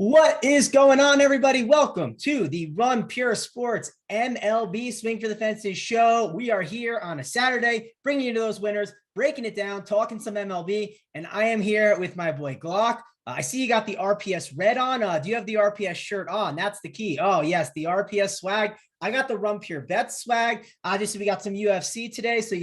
What is going on, everybody? Welcome to the Run Pure Sports MLB Swing for the Fences show. We are here on a Saturday, bringing you to those winners, breaking it down, talking some MLB, and I am here with my boy Glock. I see you got the RPS red on. Do you have the RPS shirt on? That's the key. Oh, yes, the RPS swag. I got the Run Pure Bet swag. Obviously, we got some UFC today. So,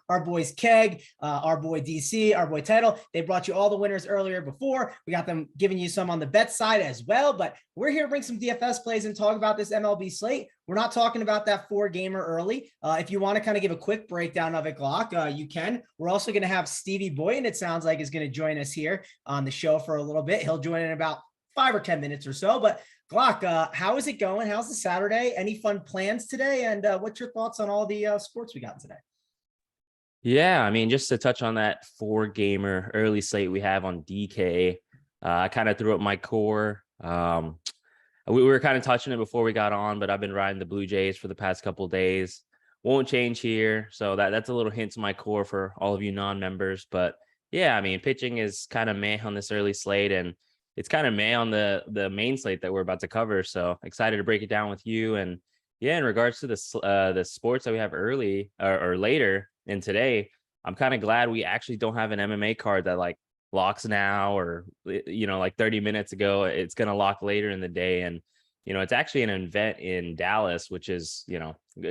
our boys Keg, our boy DC, our boy Title, they brought you all the winners earlier before. We got them giving you some on the bet side as well. But we're here to bring some DFS plays and talk about this MLB slate. We're not talking about that 4-gamer early. If you want to kind of give a quick breakdown of it, Glock, you can. We're also going to have Stevie Boy, and it sounds like is going to join us here on the show for a little bit. He'll join in about 5 or 10 minutes or so. But Glock, how is it going? How's the Saturday? Any fun plans today? And what's your thoughts on all the sports we got today? Yeah, I mean, just to touch on that 4-gamer early slate we have on DK, I kind of threw up my core. We were kind of touching it before we got on, but I've been riding the Blue Jays for the past couple of days. Won't change here. So that's a little hint to my core for all of you non-members. But yeah, I mean, pitching is kind of meh on this early slate, and it's kind of meh on the main slate that we're about to cover. So excited to break it down with you. And yeah, in regards to the sports that we have early or later in today, I'm kind of glad we actually don't have an MMA card that like locks now or, like 30 minutes ago. It's going to lock later in the day. And, it's actually an event in Dallas, which is,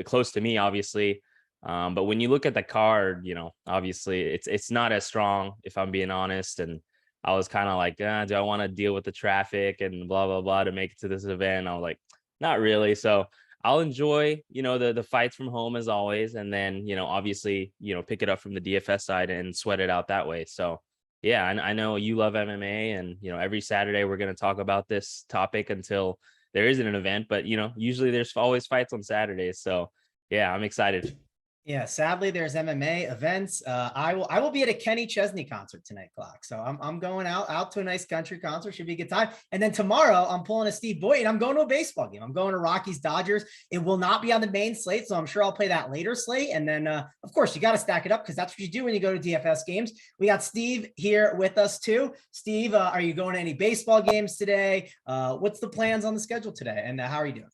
close to me, obviously. But when you look at the card, obviously it's not as strong, if I'm being honest. And I was kind of like, do I want to deal with the traffic and blah, blah, blah to make it to this event? I was like, not really. So I'll enjoy, the fights from home as always. And then, obviously, pick it up from the DFS side and sweat it out that way. So yeah, I know you love MMA, and, every Saturday we're going to talk about this topic until there isn't an event, but, usually there's always fights on Saturdays. So yeah, I'm excited. Yeah, sadly, there's MMA events. I will be at a Kenny Chesney concert tonight, Glock. So I'm going out to a nice country concert. Should be a good time. And then tomorrow I'm pulling a Steve Boyd and I'm going to a baseball game. I'm going to Rockies Dodgers. It will not be on the main slate, so I'm sure I'll play that later slate. And then of course you got to stack it up because that's what you do when you go to DFS games. We got Steve here with us too. Steve, are you going to any baseball games today? What's the plans on the schedule today? And how are you doing?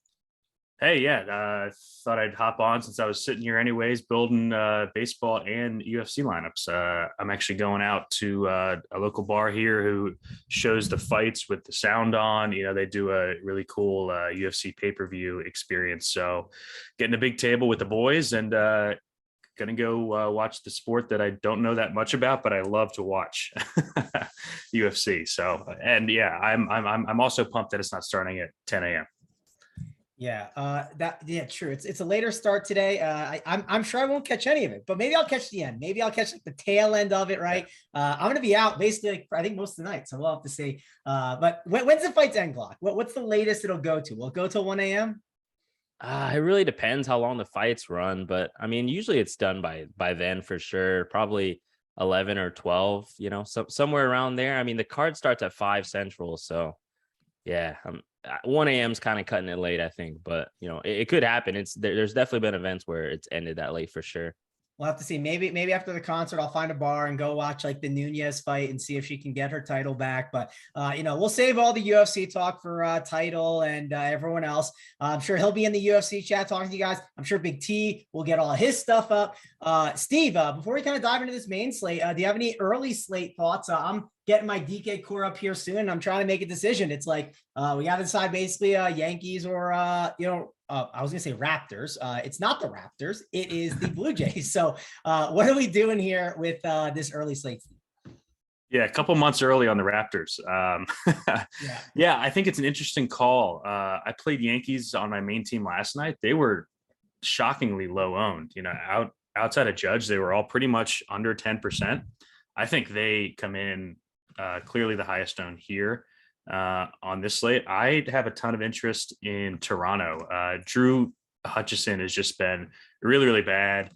Hey, yeah, thought I'd hop on since I was sitting here anyways, building baseball and UFC lineups. I'm actually going out to a local bar here who shows the fights with the sound on. They do a really cool UFC pay-per-view experience. So getting a big table with the boys and going to go watch the sport that I don't know that much about, but I love to watch UFC. So, and yeah, I'm also pumped that it's not starting at 10 a.m. Yeah, true. It's a later start today. I'm sure I won't catch any of it, but maybe I'll catch the end. Maybe I'll catch like the tail end of it, right? I'm going to be out basically, I think most of the night, so we'll have to see. But when's the fights end, Glock? What's the latest it'll go to? Will it go till 1 a.m.? It really depends how long the fights run, but I mean, usually it's done by then for sure. Probably 11 or 12, somewhere around there. I mean, the card starts at 5 Central, so yeah, 1 a.m. is kind of cutting it late, I think, but it could happen. There's definitely been events where it's ended that late for sure. We'll have to see. Maybe after the concert, I'll find a bar and go watch like the Nunez fight and see if she can get her title back. But, we'll save all the UFC talk for title and everyone else. I'm sure he'll be in the UFC chat talking to you guys. I'm sure Big T will get all his stuff up. Steve, before we kind of dive into this main slate, do you have any early slate thoughts? I'm getting my DK core up here soon. I'm trying to make a decision. It's like we got to decide basically Yankees or, I was going to say Raptors. It's not the Raptors. It is the Blue Jays. So what are we doing here with this early slate? Yeah, a couple months early on the Raptors. Yeah, I think it's an interesting call. I played Yankees on my main team last night. They were shockingly low owned. Outside of Judge, they were all pretty much under 10%. I think they come in clearly the highest owned here. On this slate, I have a ton of interest in Toronto. Drew Hutchison has just been really, really bad.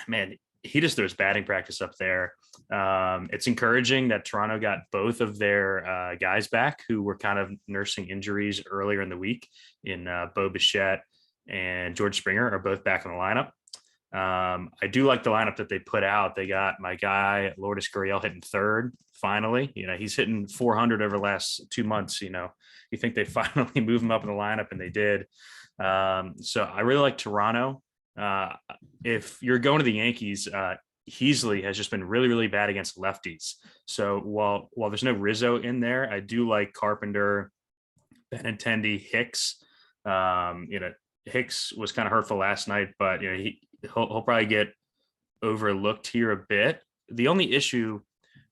Man, he just throws batting practice up there. It's encouraging that Toronto got both of their guys back who were kind of nursing injuries earlier in the week in Bo Bichette and George Springer are both back in the lineup. I do like the lineup that they put out. They got my guy Lourdes Gurriel hitting third. Finally, he's hitting 400 over the last 2 months. You think they finally move him up in the lineup, and they did. So I really like Toronto. If you're going to the Yankees, Heasley has just been really, really bad against lefties. So while there's no Rizzo in there, I do like Carpenter, Benintendi, Hicks. Hicks was kind of hurtful last night, but he'll probably get overlooked here a bit. The only issue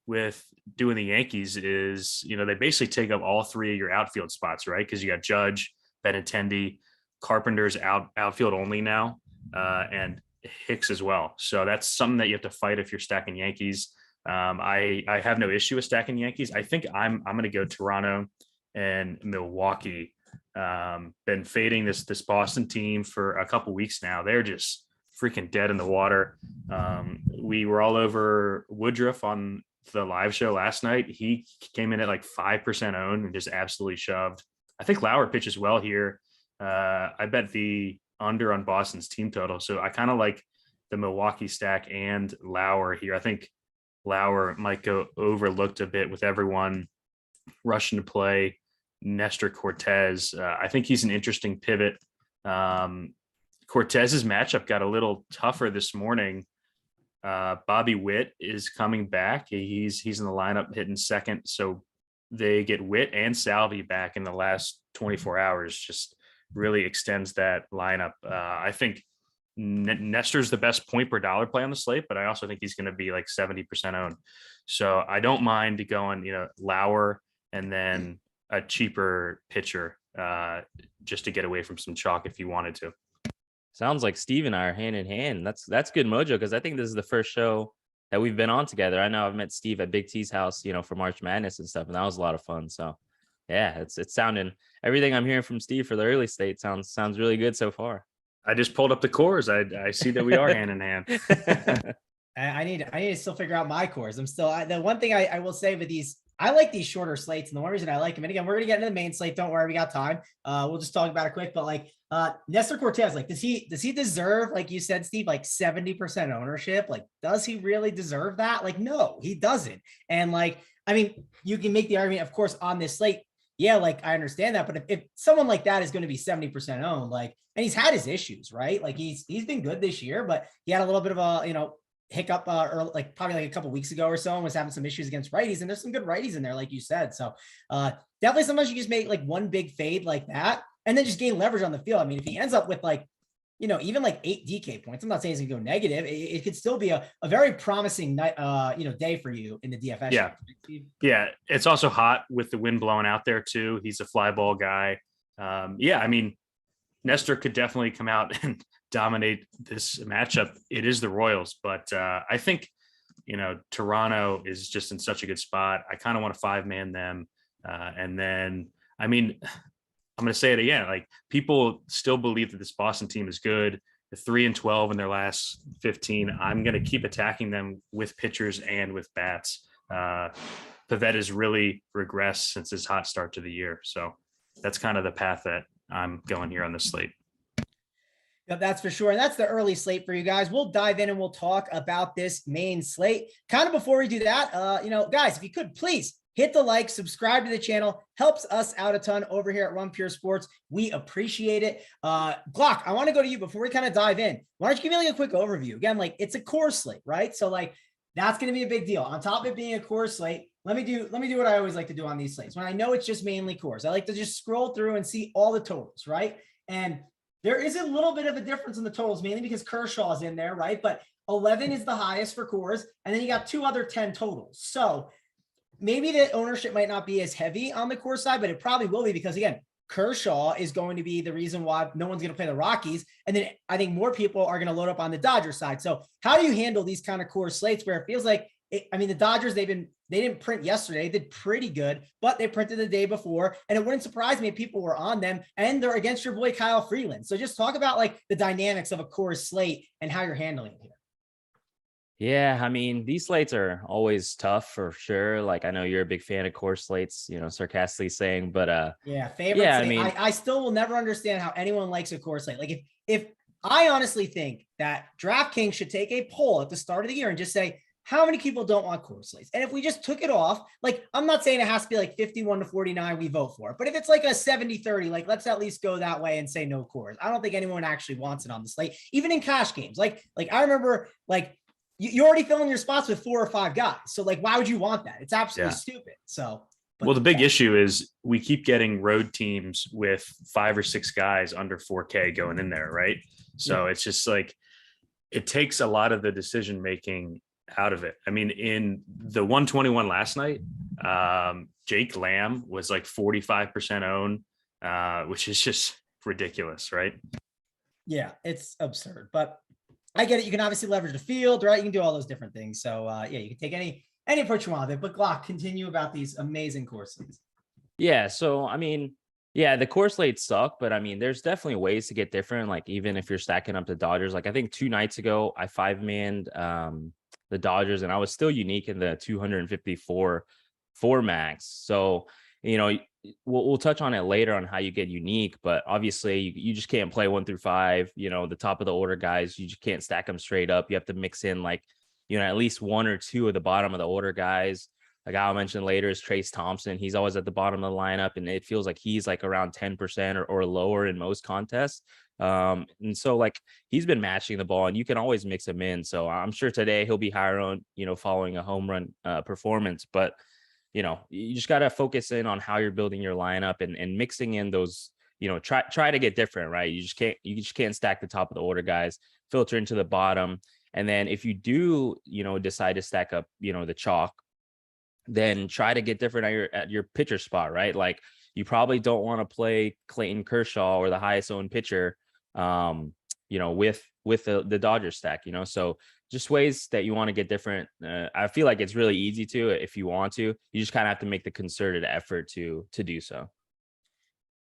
with doing the Yankees is, they basically take up all three of your outfield spots, right? Because you got Judge, Benintendi, Carpenter's outfield only now, and Hicks as well. So that's something that you have to fight if you're stacking Yankees. I have no issue with stacking Yankees. I think I'm going to go Toronto and Milwaukee. Been fading this Boston team for a couple weeks now. They're just freaking dead in the water. We were all over Woodruff on the live show last night. He came in at like 5% owned and just absolutely shoved. I think Lauer pitches well here. I bet the under on Boston's team total. So I kind of like the Milwaukee stack and Lauer here. I think Lauer might go overlooked a bit with everyone rushing to play Nestor Cortez. I think he's an interesting pivot. Cortez's matchup got a little tougher this morning. Bobby Witt is coming back. He's in the lineup hitting second. So they get Witt and Salvi back in the last 24 hours. Just really extends that lineup. I think Nestor's the best point per dollar play on the slate, but I also think he's going to be like 70% owned. So I don't mind going, Lauer and then a cheaper pitcher just to get away from some chalk if you wanted to. Sounds like Steve and I are hand in hand. That's good mojo, because I think this is the first show that we've been on together. I know I've met Steve at Big T's house, for March Madness and stuff, and that was a lot of fun. So yeah, it's sounding, everything I'm hearing from Steve for the early slate sounds really good so far. I just pulled up the cores. I see that we are hand in hand. I need to still figure out my cores. I'm still, the one thing I will say with these, I like these shorter slates, and the one reason I like them, and again, we're going to get into the main slate. Don't worry, we got time. We'll just talk about it quick, but Nestor Cortez, does he deserve, like you said, Steve, like 70% ownership? Like, does he really deserve that? No, he doesn't. And you can make the argument, of course, on this slate. Yeah, I understand that, but if someone like that is going to be 70% owned, and he's had his issues, right? He's been good this year, but he had a little bit of a, hiccup or probably a couple weeks ago or so, and was having some issues against righties, and there's some good righties in there, like you said. So definitely sometimes you just make one big fade like that and then just gain leverage on the field. I mean, if he ends up with even 8 DK points, I'm not saying he's gonna go negative. It could still be a very promising night, day for you in the DFS. Yeah. Yeah. It's also hot with the wind blowing out there too. He's a fly ball guy. I mean, Nestor could definitely come out and dominate this matchup. It is the Royals, but I think, Toronto is just in such a good spot. I kind of want to 5-man them. And then, I mean, I'm going to say it again. People still believe that this Boston team is good. The 3-12 in their last 15. I'm going to keep attacking them with pitchers and with bats. Pivetta has really regressed since his hot start to the year. So that's kind of the path that I'm going here on the slate. Yeah, that's for sure. And that's the early slate for you guys. We'll dive in and we'll talk about this main slate. Kind of before we do that, guys, if you could please hit the like, subscribe to the channel, helps us out a ton over here at Run Pure Sports. We appreciate it. Glock, I want to go to you before we kind of dive in. Why don't you give me a quick overview? Again, it's a core slate, right? So that's going to be a big deal. On top of it being a core slate, let me do what I always like to do on these slates. When I know it's just mainly cores, I like to just scroll through and see all the totals, right? And there is a little bit of a difference in the totals, mainly because Kershaw is in there, right? But 11 is the highest for cores, and then you got 2 other 10 totals. So maybe the ownership might not be as heavy on the core side, but it probably will be because, again, Kershaw is going to be the reason why no one's going to play the Rockies. And then I think more people are going to load up on the Dodgers side. So how do you handle these kind of core slates where it feels like, the Dodgers, they didn't print yesterday. They did pretty good, but they printed the day before. And it wouldn't surprise me if people were on them, and they're against your boy, Kyle Freeland. So just talk about the dynamics of a core slate and how you're handling it here. Yeah, these slates are always tough for sure. I know you're a big fan of core slates, sarcastically saying, but favorite. Yeah, slate. I still will never understand how anyone likes a core slate. If I honestly think that DraftKings should take a poll at the start of the year and just say, how many people don't want Coors slates? And if we just took it off, like, I'm not saying it has to be like 51-49, we vote for it. But if it's like a 70-30, like, let's at least go that way and say no Coors. I don't think anyone actually wants it on the slate, even in cash games. Like I remember, like, you already fill in your spots with 4 or 5 guys. So, like, why would you want that? It's absolutely stupid. So, well, the big issue is we keep getting road teams with 5 or 6 guys under 4K going in there, right? So it's just like, it takes a lot of the decision making out of it. I mean, in the 121 last night, Jake Lamb was like 45% owned, which is just ridiculous, right? Yeah, it's absurd. But I get it. You can obviously leverage the field, right? You can do all those different things. So yeah, you can take any approach you want with it. But Glock, continue about these amazing Coors slates. Yeah. So, I mean, yeah, the Coors slates suck, but I mean, there's definitely ways to get different. Like, even if you're stacking up the Dodgers, like I think 2 nights ago, I 5-manned the Dodgers, and I was still unique in the 254 max. So, you know, we'll touch on it later on how you get unique, but obviously you just can't play 1 through 5. You know, the top of the order guys, you just can't stack them straight up. You have to mix in, like, you know, at least 1 or 2 of the bottom of the order guys. Like I'll mention later is Trace Thompson. He's always at the bottom of the lineup, and it feels like he's like around 10% or lower in most contests. And so, like, he's been matching the ball, and you can always mix him in. So I'm sure today he'll be higher on, you know, following a home run performance. But, you know, you just got to focus in on how you're building your lineup and mixing in those, you know, try to get different, right? You just can't stack the top of the order guys, filter into the bottom. And then if you do, you know, decide to stack up, you know, the chalk, then try to get different at your pitcher spot, right? Like, you probably don't want to play Clayton Kershaw or the highest owned pitcher, you know, with the Dodgers stack, you know. So just ways that you want to get different. I feel like it's really easy to, if you want to. You just kind of have to make the concerted effort to do so.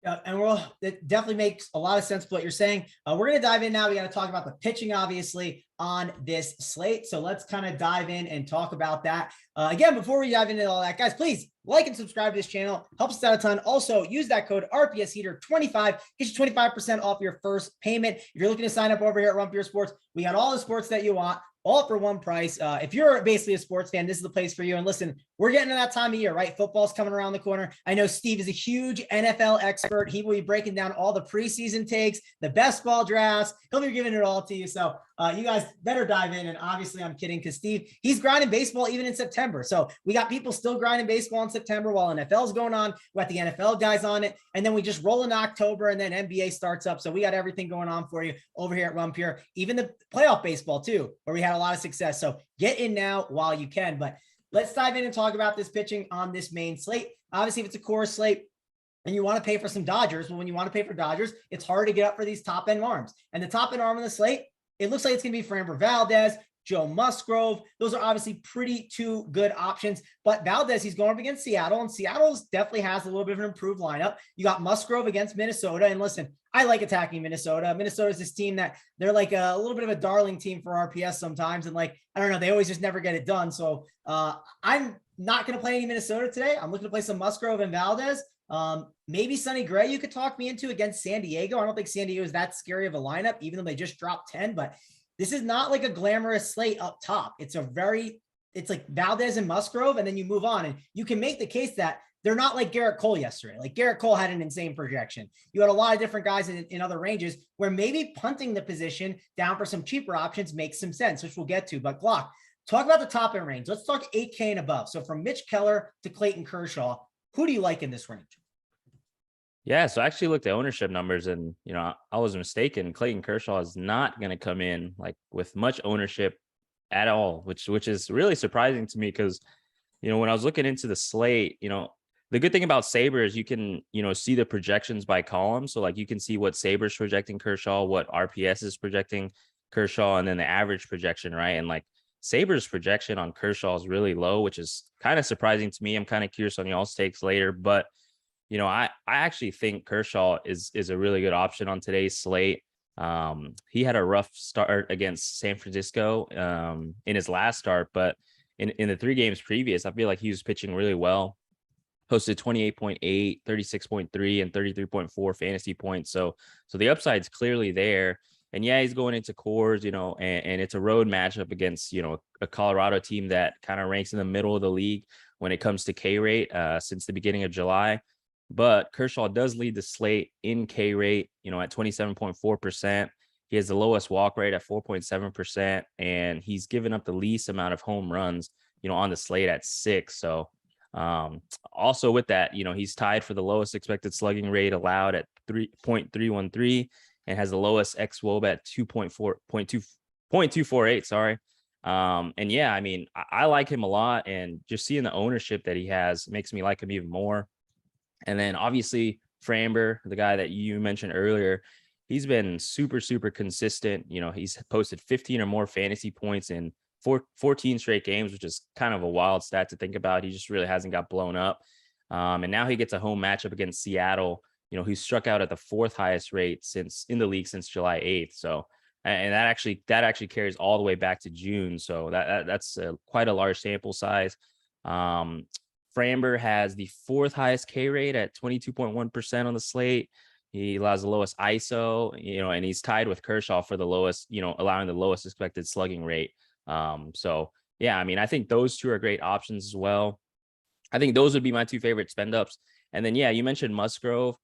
Yeah, and it definitely makes a lot of sense what you're saying. We're going to dive in now. We got to talk about the pitching, obviously, on this slate. So let's kind of dive in and talk about that. Again, before we dive into all that, guys, please like and subscribe to this channel. Helps us out a ton. Also, use that code RPSHeater25. Gets you 25% off your first payment. If you're looking to sign up over here at Run Pure Sports, we got all the sports that you want, all for one price. If you're basically a sports fan, this is the place for you. And listen, we're getting to that time of year, right? Football's coming around the corner. I know Steve is a huge NFL expert. He will be breaking down all the preseason takes, the best ball drafts. He'll be giving it all to you. So you guys better dive in. And obviously I'm kidding, because Steve, he's grinding baseball even in September. So we got people still grinding baseball in September while NFL's going on. We got the NFL guys on it. And then we just roll into October, and then NBA starts up. So we got everything going on for you over here at Run Pure, even the playoff baseball too, where we had a lot of success. So get in now while you can. But let's dive in and talk about this pitching on this main slate. Obviously, if it's a Coors slate and you want to pay for some Dodgers, well, when you want to pay for Dodgers, it's hard to get up for these top end arms. And the top end arm on the slate, it looks like it's going to be Framber Valdez, Joe Musgrove. Those are obviously pretty 2 good options. But Valdez, he's going up against Seattle, and Seattle definitely has a little bit of an improved lineup. You got Musgrove against Minnesota. And listen, I like attacking Minnesota. Minnesota's this team that they're like a little bit of a darling team for RPS sometimes. And, like, I don't know, they always just never get it done. So I'm not going to play any Minnesota today. I'm looking to play some Musgrove and Valdez. Maybe Sonny Gray you could talk me into against San Diego. I don't think San Diego is that scary of a lineup, even though they just dropped 10, but this is not like a glamorous slate up top. It's like Valdez and Musgrove, and then you move on, and you can make the case that they're not like Garrett Cole yesterday. Like, Garrett Cole had an insane projection. You had a lot of different guys in other ranges where maybe punting the position down for some cheaper options makes some sense, which we'll get to. But Glock, talk about the top end range. Let's talk 8K and above. So from Mitch Keller to Clayton Kershaw, who do you like in this range? Yeah, so I actually looked at ownership numbers, and, you know, I was mistaken. Clayton Kershaw is not going to come in like with much ownership at all, which is really surprising to me, because, you know, when I was looking into the slate, you know, the good thing about Sabre is you can, you know, see the projections by column. So, like, you can see what Sabre's projecting Kershaw, what RPS is projecting Kershaw, and then the average projection, right? And, like, Sabre's projection on Kershaw is really low, which is kind of surprising to me. I'm kind of curious on y'all's takes later, but, you know, I actually think Kershaw is a really good option on today's slate. He had a rough start against San Francisco in his last start, but in the 3 games previous, I feel like he was pitching really well. Posted 28.8, 36.3, and 33.4 fantasy points. So the upside's clearly there. And yeah, he's going into Coors, and it's a road matchup against, a Colorado team that kind of ranks in the middle of the league when it comes to K rate since the beginning of July. But Kershaw does lead the slate in K rate, at 27.4%. He has the lowest walk rate at 4.7%, and he's given up the least amount of home runs, on the slate at 6. So also with that, he's tied for the lowest expected slugging rate allowed at 3.313 and has the lowest xWOB at 2.248. Sorry. And yeah, I mean, I like him a lot, and just seeing the ownership that he has makes me like him even more. And then obviously Framber, the guy that you mentioned earlier, he's been super, super consistent. He's posted 15 or more fantasy points in 14 straight games, which is kind of a wild stat to think about. He just really hasn't got blown up. And now he gets a home matchup against Seattle, who struck out at the 4th highest rate in the league since July 8th. So, and that actually carries all the way back to June. So that's quite a large sample size. Framber has the 4th highest K rate at 22.1% on the slate. He allows the lowest ISO, and he's tied with Kershaw for the lowest, allowing the lowest expected slugging rate. So yeah, I mean, I think those two are great options as well. I think those would be my 2 favorite spend ups. And then, yeah, you mentioned Musgrove.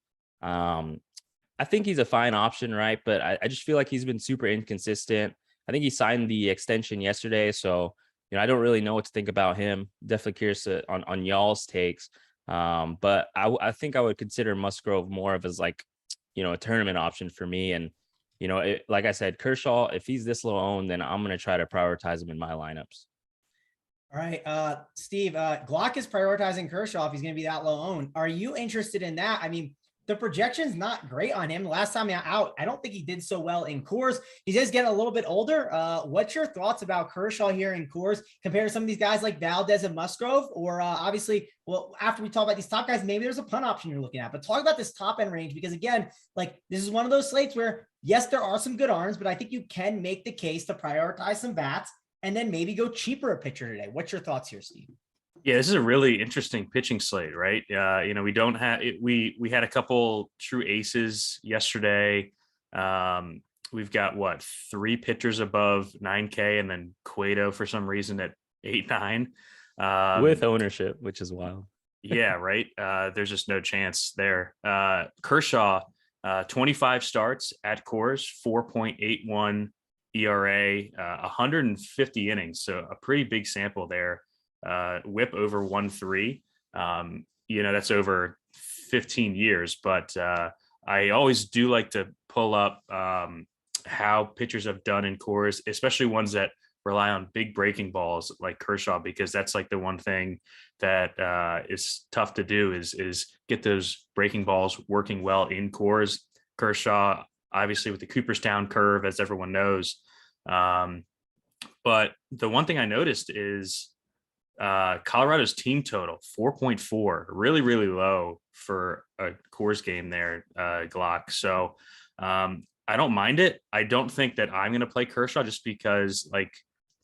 I think he's a fine option, right? But I just feel like he's been super inconsistent. I think he signed the extension yesterday, so I don't really know what to think about him. Definitely curious on y'all's takes. But I think I would consider Musgrove more of as like, a tournament option for me. And like I said, Kershaw, if he's this low owned, then I'm going to try to prioritize him in my lineups. All right, Steve, Glock is prioritizing Kershaw if he's going to be that low owned. Are you interested in that? I mean, the projection's not great on him. Last time out, I don't think he did so well in Coors. He is getting a little bit older. What's your thoughts about Kershaw here in Coors compared to some of these guys like Valdez and Musgrove? Or obviously, well, after we talk about these top guys, maybe there's a punt option you're looking at. But talk about this top end range, because again, like this is one of those slates where, yes, there are some good arms, but I think you can make the case to prioritize some bats and then maybe go cheaper a pitcher today. What's your thoughts here, Steve? Yeah, this is a really interesting pitching slate, right? We don't have it. We had a couple true aces yesterday. We've got 3 pitchers above 9K, and then Cueto for some reason at 8-9 with ownership, which is wild. Yeah, right. There's just no chance there. Kershaw, 25 starts at Coors, 4.81 ERA, 150 innings, so a pretty big sample there. Whip over 1.3. That's over 15 years, but I always do like to pull up how pitchers have done in Coors, especially ones that rely on big breaking balls like Kershaw, because that's like the one thing that is tough to do is get those breaking balls working well in Coors. Kershaw, obviously with the Cooperstown curve, as everyone knows. But the one thing I noticed is Colorado's team total 4.4, really, really low for a Coors game there, Glock. So I don't mind it. I don't think that I'm going to play Kershaw just because, like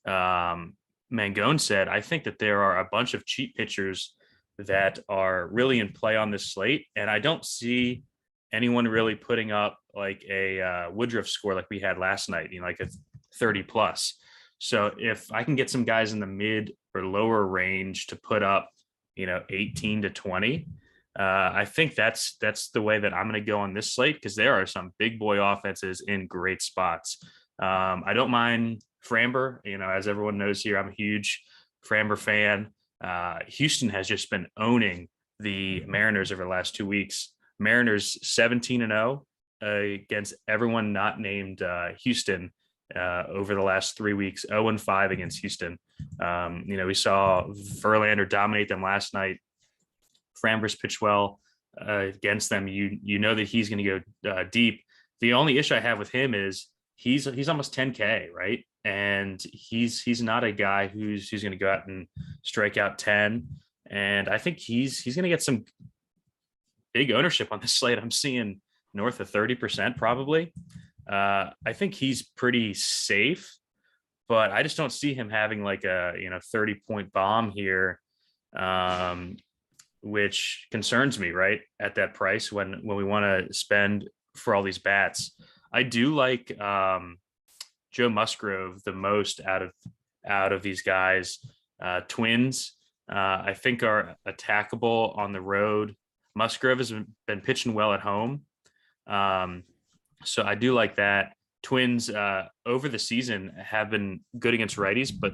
Mangone said, I think that there are a bunch of cheap pitchers that are really in play on this slate. And I don't see anyone really putting up like a Woodruff score like we had last night, like a 30 plus. So if I can get some guys in the mid or lower range to put up, 18 to 20, I think that's the way that I'm going to go on this slate, because there are some big boy offenses in great spots. I don't mind Framber. As everyone knows here, I'm a huge Framber fan. Houston has just been owning the Mariners over the last 2 weeks. Mariners 17-0 against everyone not named Houston. Over the last 3 weeks, 0-5 against Houston. We saw Verlander dominate them last night. Framber's pitched well against them. You know that he's going to go deep. The only issue I have with him is he's almost 10K, right? And he's not a guy who's going to go out and strike out 10. And I think he's going to get some big ownership on this slate. I'm seeing north of 30% probably. I think he's pretty safe, but I just don't see him having like a 30-point bomb here, which concerns me, right, at that price when we want to spend for all these bats. I do like Joe Musgrove the most out of these guys. Twins, I think, are attackable on the road. Musgrove has been pitching well at home. So I do like that. Twins over the season have been good against righties, but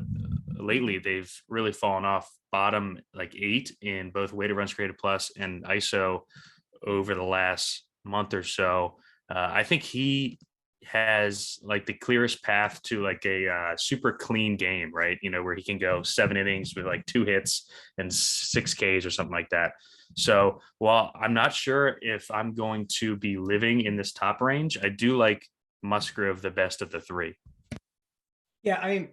lately they've really fallen off. Bottom like 8 in both weighted runs created plus and ISO over the last month or so. I think he has like the clearest path to like a super clean game, right? Where he can go 7 innings with like 2 hits and 6 Ks or something like that. So while I'm not sure if I'm going to be living in this top range, I do like Musgrove the best of the 3. Yeah, I mean,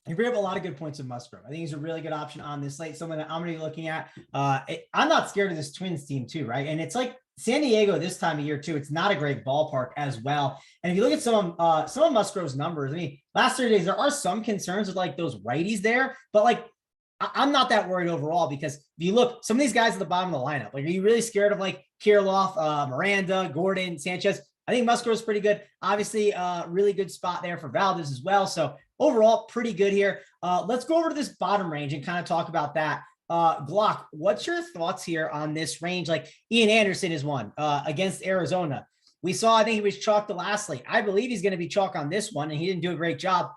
you bring up a lot of good points of Musgrove. I think he's a really good option on this slate. Someone that I'm going to be looking at. I'm not scared of this Twins team too, right? And it's like San Diego this time of year too. It's not a great ballpark as well. And if you look at some of Musgrove's numbers, I mean, last 30 days, there are some concerns with like those righties there, but like, I'm not that worried overall, because if you look, some of these guys at the bottom of the lineup, like, are you really scared of like Kirilloff, Miranda, Gordon, Sanchez? I think Musgrove's pretty good. Obviously, really good spot there for Valdez as well. So overall, pretty good here. Let's go over to this bottom range and kind of talk about that. Glock, what's your thoughts here on this range? Like Ian Anderson is one against Arizona. We saw, I think he was chalk the last slate. I believe he's going to be chalk on this one, and he didn't do a great job.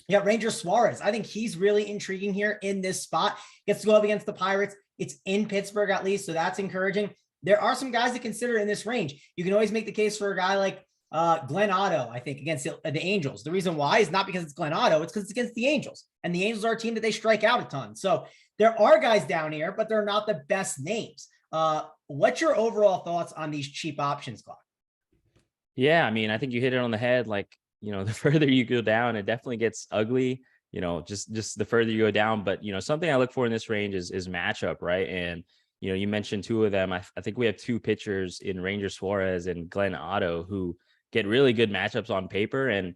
You got Ranger Suarez. I think he's really intriguing here in this spot. Gets to go up against the Pirates. It's in Pittsburgh at least, so that's encouraging. There are some guys to consider in this range. You can always make the case for a guy like Glenn Otto, I think, against the Angels. The reason why is not because it's Glenn Otto, it's because it's against the Angels. And the Angels are a team that they strike out a ton. So there are guys down here, but they're not the best names. What's your overall thoughts on these cheap options, Glock? Yeah, I mean, I think you hit it on the head. Like, the further you go down, it definitely gets ugly, just the further you go down. But, something I look for in this range is matchup, right? And, you mentioned 2 of them. I think we have 2 pitchers in Ranger Suarez and Glenn Otto who get really good matchups on paper. And,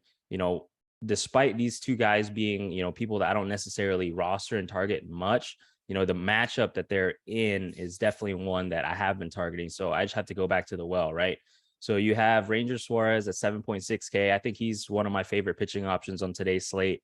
despite these 2 guys being, people that I don't necessarily roster and target much, the matchup that they're in is definitely one that I have been targeting. So I just have to go back to the well, right? So you have Ranger Suarez at 7.6K. I think he's one of my favorite pitching options on today's slate.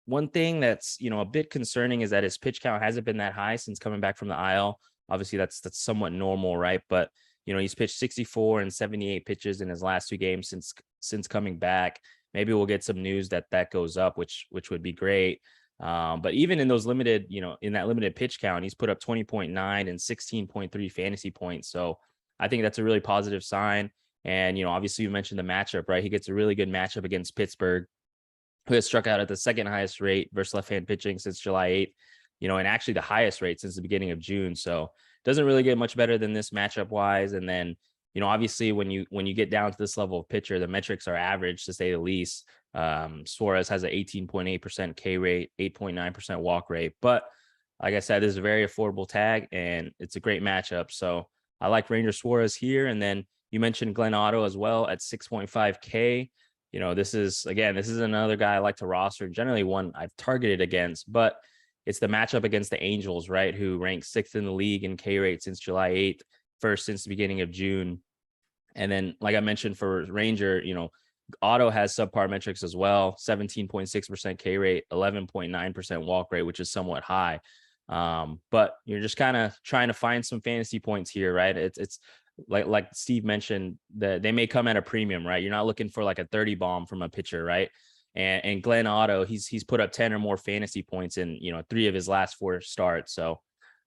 One thing that's, a bit concerning is that his pitch count hasn't been that high since coming back from the IL. Obviously, that's somewhat normal, right? But, he's pitched 64 and 78 pitches in his last 2 games since coming back. Maybe we'll get some news that goes up, which would be great. But even in those limited, in that limited pitch count, he's put up 20.9 and 16.3 fantasy points. So I think that's a really positive sign. And, obviously you mentioned the matchup, right? He gets a really good matchup against Pittsburgh, who has struck out at the 2nd highest rate versus left-hand pitching since July 8th, and actually the highest rate since the beginning of June. So doesn't really get much better than this matchup wise. And then, obviously when you get down to this level of pitcher, the metrics are average to say the least. Suarez has an 18.8% K rate, 8.9% walk rate. But like I said, this is a very affordable tag and it's a great matchup. So I like Ranger Suarez here. And then you mentioned Glenn Otto as well at 6.5K. This is another guy I like to roster, generally one I've targeted against, but it's the matchup against the Angels, right? Who ranks 6th in the league in K rate since July 8th, first since the beginning of June. And then, like I mentioned for Ranger, Otto has subpar metrics as well, 17.6% K rate, 11.9% walk rate, which is somewhat high. But you're just kind of trying to find some fantasy points here, right? It's like Steve mentioned, that they may come at a premium, right? You're not looking for like a 30 bomb from a pitcher, right? And Glenn Otto, he's put up 10 or more fantasy points in 3 of his last 4 starts. So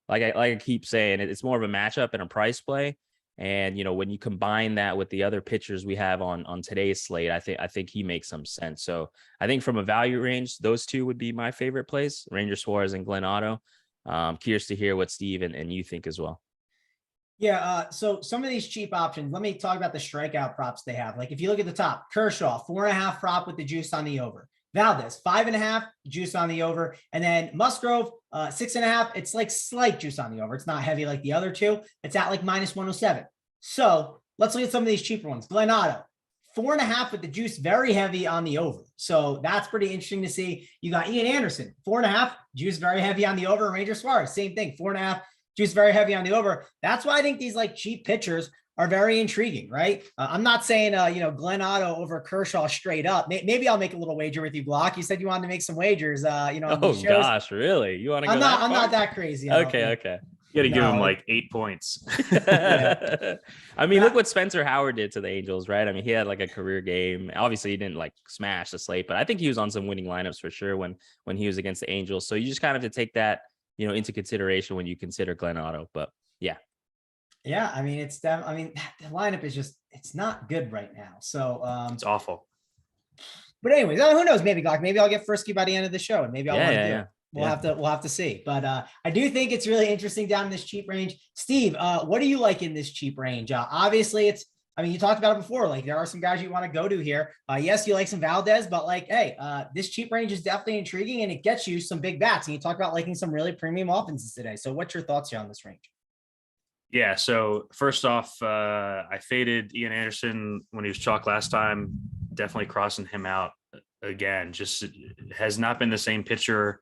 like I keep saying, it's more of a matchup and a price play. And when you combine that with the other pitchers we have on today's slate, I think he makes some sense. So I think from a value range, those 2 would be my favorite plays, Ranger Suarez and Glenn Otto. Curious to hear what Steve and you think as well. Yeah, so some of these cheap options, let me talk about the strikeout props they have. Like if you look at the top, Kershaw, 4.5 prop with the juice on the over. Valdez, 5.5 juice on the over. And then Musgrove, 6.5. It's like slight juice on the over. It's not heavy like the other 2. It's at like -107. So let's look at some of these cheaper ones. Glenn Otto, 4.5 with the juice, very heavy on the over. So that's pretty interesting to see. You got Ian Anderson, 4.5 juice, very heavy on the over. Ranger Suarez, same thing, 4.5 juice, very heavy on the over. That's why I think these like cheap pitchers are very intriguing, right? I'm not saying, Glenn Otto over Kershaw straight up. Maybe I'll make a little wager with you, Glock. You said you wanted to make some wagers, on these shows. Gosh, really? You want to go I'm not that crazy. Okay. You got to give him like 8 points. Yeah. I mean, look what Spencer Howard did to the Angels, right? I mean, he had like a career game. Obviously, he didn't like smash the slate, but I think he was on some winning lineups for sure when he was against the Angels. So you just kind of have to take that, into consideration when you consider Glenn Otto. But yeah. Yeah, I mean, the lineup is just, it's not good right now. So it's awful. But anyways, who knows? Maybe Glock, maybe I'll get frisky by the end of the show, and maybe I'll want to do it. We'll have to see. But I do think it's really interesting down in this cheap range. Steve, what do you like in this cheap range? Obviously, you talked about it before. Like, there are some guys you want to go to here. Yes, you like some Valdez, but like, hey, this cheap range is definitely intriguing, and it gets you some big bats. And you talk about liking some really premium offenses today. So what's your thoughts here on this range? Yeah, so first off, I faded Ian Anderson when he was chalk last time. Definitely crossing him out again. Just has not been the same pitcher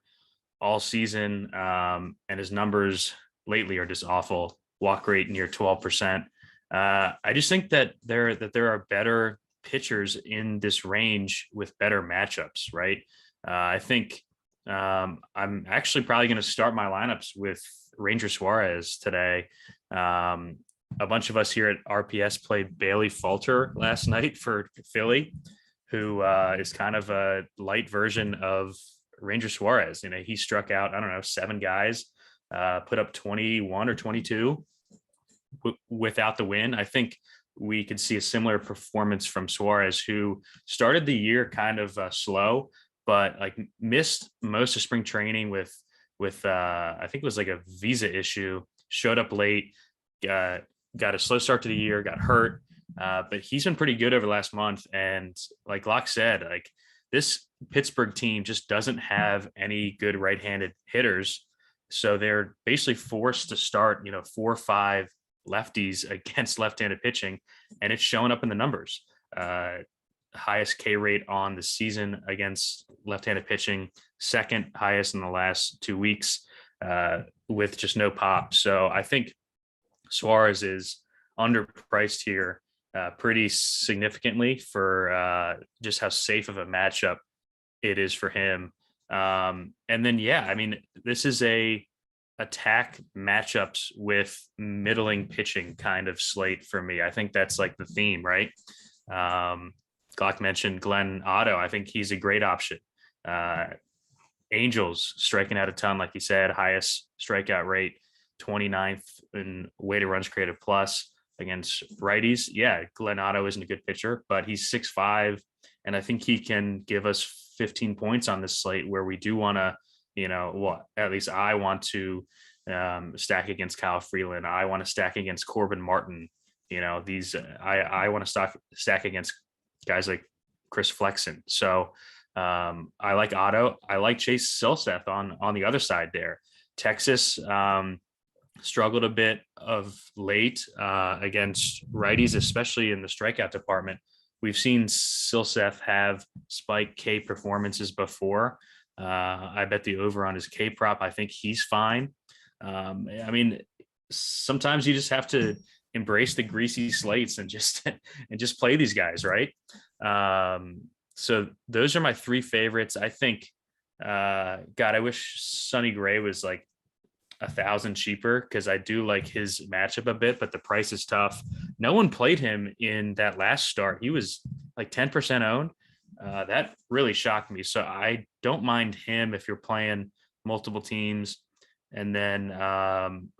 all season, and his numbers lately are just awful. Walk rate near 12%. I just think that there are better pitchers in this range with better matchups, right? I think I'm actually probably going to start my lineups with Ranger Suarez today. A bunch of us here at RPS played Bailey Falter last night for Philly, who is kind of a light version of Ranger Suarez. He struck out, 7 guys, put up 21 or 22 without the win. I think we could see a similar performance from Suarez, who started the year kind of slow, but like missed most of spring training with I think it was like a visa issue, showed up late, got a slow start to the year, got hurt. But he's been pretty good over the last month. And like Locke said, like this Pittsburgh team just doesn't have any good right-handed hitters. So they're basically forced to start, 4 or 5 lefties against left-handed pitching. And it's showing up in the numbers. Highest K rate on the season against left-handed pitching, second highest in the last 2 weeks, with just no pop. So I think Suarez is underpriced here pretty significantly for just how safe of a matchup it is for him. And then, this is a attack matchups with middling pitching kind of slate for me. I think that's like the theme, right? Glock mentioned Glenn Otto. I think he's a great option. Angels striking out a ton, like you said, highest strikeout rate, 29th in weighted runs created plus against righties. Yeah, Glenn Otto isn't a good pitcher, but he's 6'5", and I think he can give us 15 points on this slate where we do want to, at least I want to stack against Kyle Freeland. I want to stack against Corbin Martin. I want to stack against guys like Chris Flexen. So I like Otto. I like Chase Silseth on the other side there. Texas struggled a bit of late against righties, especially in the strikeout department. We've seen Silseth have spike K performances before. I bet the over on his K prop. I think he's fine. Sometimes you just have to embrace the greasy slates and just play these guys, right? So those are my 3 favorites. I think, God, I wish Sonny Gray was like 1,000 cheaper, because I do like his matchup a bit, but the price is tough. No one played him in that last start. He was like 10% owned. That really shocked me. So I don't mind him if you're playing multiple teams. And then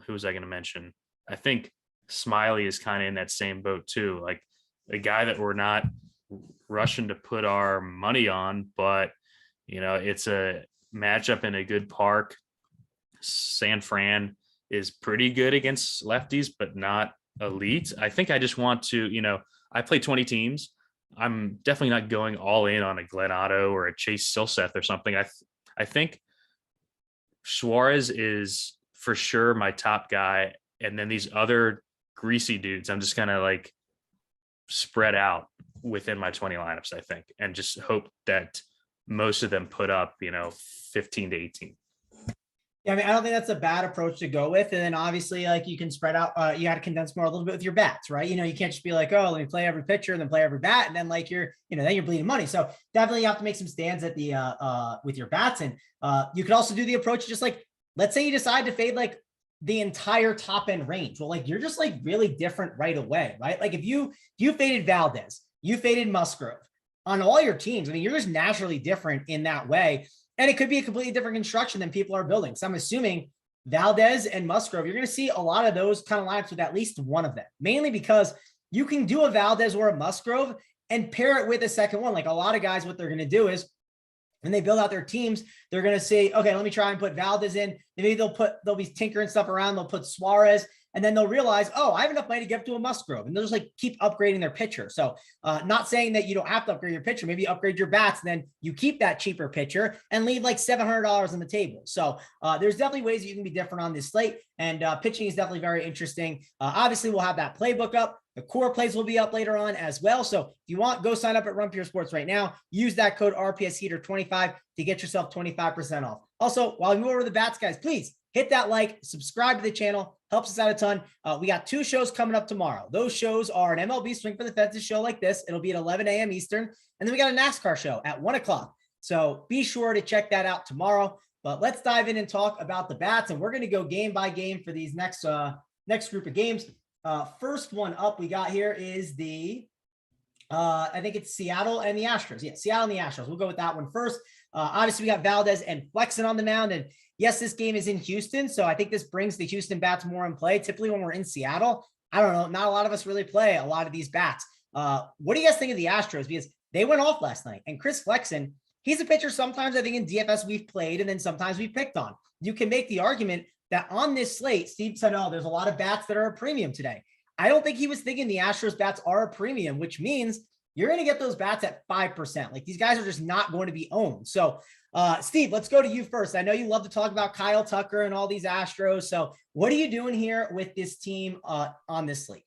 who was I going to mention? I think Smiley is kind of in that same boat too. Like a guy that we're not rushing to put our money on, but it's a matchup in a good park. San Fran is pretty good against lefties, but not elite. I think I just want to, I play 20 teams. I'm definitely not going all in on a Glenn Otto or a Chase Silseth or something. I think Suarez is for sure my top guy. And then these other greasy dudes, I'm just kind of like spread out within my 20 lineups, I think, and just hope that most of them put up, 15 to 18. Yeah, I mean, I don't think that's a bad approach to go with. And then obviously, like, you can spread out, you got to condense more a little bit with your bats, right? You can't just be like, oh, let me play every pitcher and then play every bat. And then like then you're bleeding money. So definitely you have to make some stands at the, with your bats. And you could also do the approach just like, let's say you decide to fade like the entire top end range. Well, like, you're just like really different right away, right? Like if you faded Valdez, you faded Musgrove on all your teams. I mean, you're just naturally different in that way. And it could be a completely different construction than people are building. So I'm assuming Valdez and Musgrove, you're going to see a lot of those kind of lineups with at least one of them, mainly because you can do a Valdez or a Musgrove and pair it with a second one. Like a lot of guys, what they're going to do is when they build out their teams, they're going to say, okay, let me try and put Valdez in. Maybe they'll be tinkering stuff around. They'll put Suarez. And then they'll realize, oh, I have enough money to get up to a Musgrove. And they'll just like keep upgrading their pitcher. So not saying that you don't have to upgrade your pitcher, maybe upgrade your bats, and then you keep that cheaper pitcher and leave like $700 on the table. So there's definitely ways that you can be different on this slate. And pitching is definitely very interesting. Obviously, we'll have that playbook up. The core plays will be up later on as well. So if you want, go sign up at Run Pure Sports right now. Use that code RPS Heater 25 to get yourself 25% off. Also, while you go over the bats, guys, please hit that like, subscribe to the channel, helps us out a ton. We got 2 shows coming up tomorrow. Those shows are an MLB Swing for the Fences show like this. It'll be at 11 a.m. Eastern. And then we got a NASCAR show at 1 o'clock. So be sure to check that out tomorrow. But let's dive in and talk about the bats. And we're going to go game by game for these next group of games. First one up we got here is I think it's Seattle and the Astros. Yeah, Seattle and the Astros. We'll go with that one first. Obviously, we got Valdez and Flexen on the mound. And yes, this game is in Houston, so I think this brings the Houston bats more in play. Typically, when we're in Seattle, I don't know, not a lot of us really play a lot of these bats. What do you guys think of the Astros? Because they went off last night, and Chris Flexen, he's a pitcher sometimes I think in DFS we've played, and then sometimes we picked on. You can make the argument that on this slate, Steve said, oh, there's a lot of bats that are a premium today. I don't think he was thinking the Astros bats are a premium, which means you're going to get those bats at 5%. Like, these guys are just not going to be owned. So, Steve, let's go to you first. I know you love to talk about Kyle Tucker and all these Astros. So what are you doing here with this team on this slate?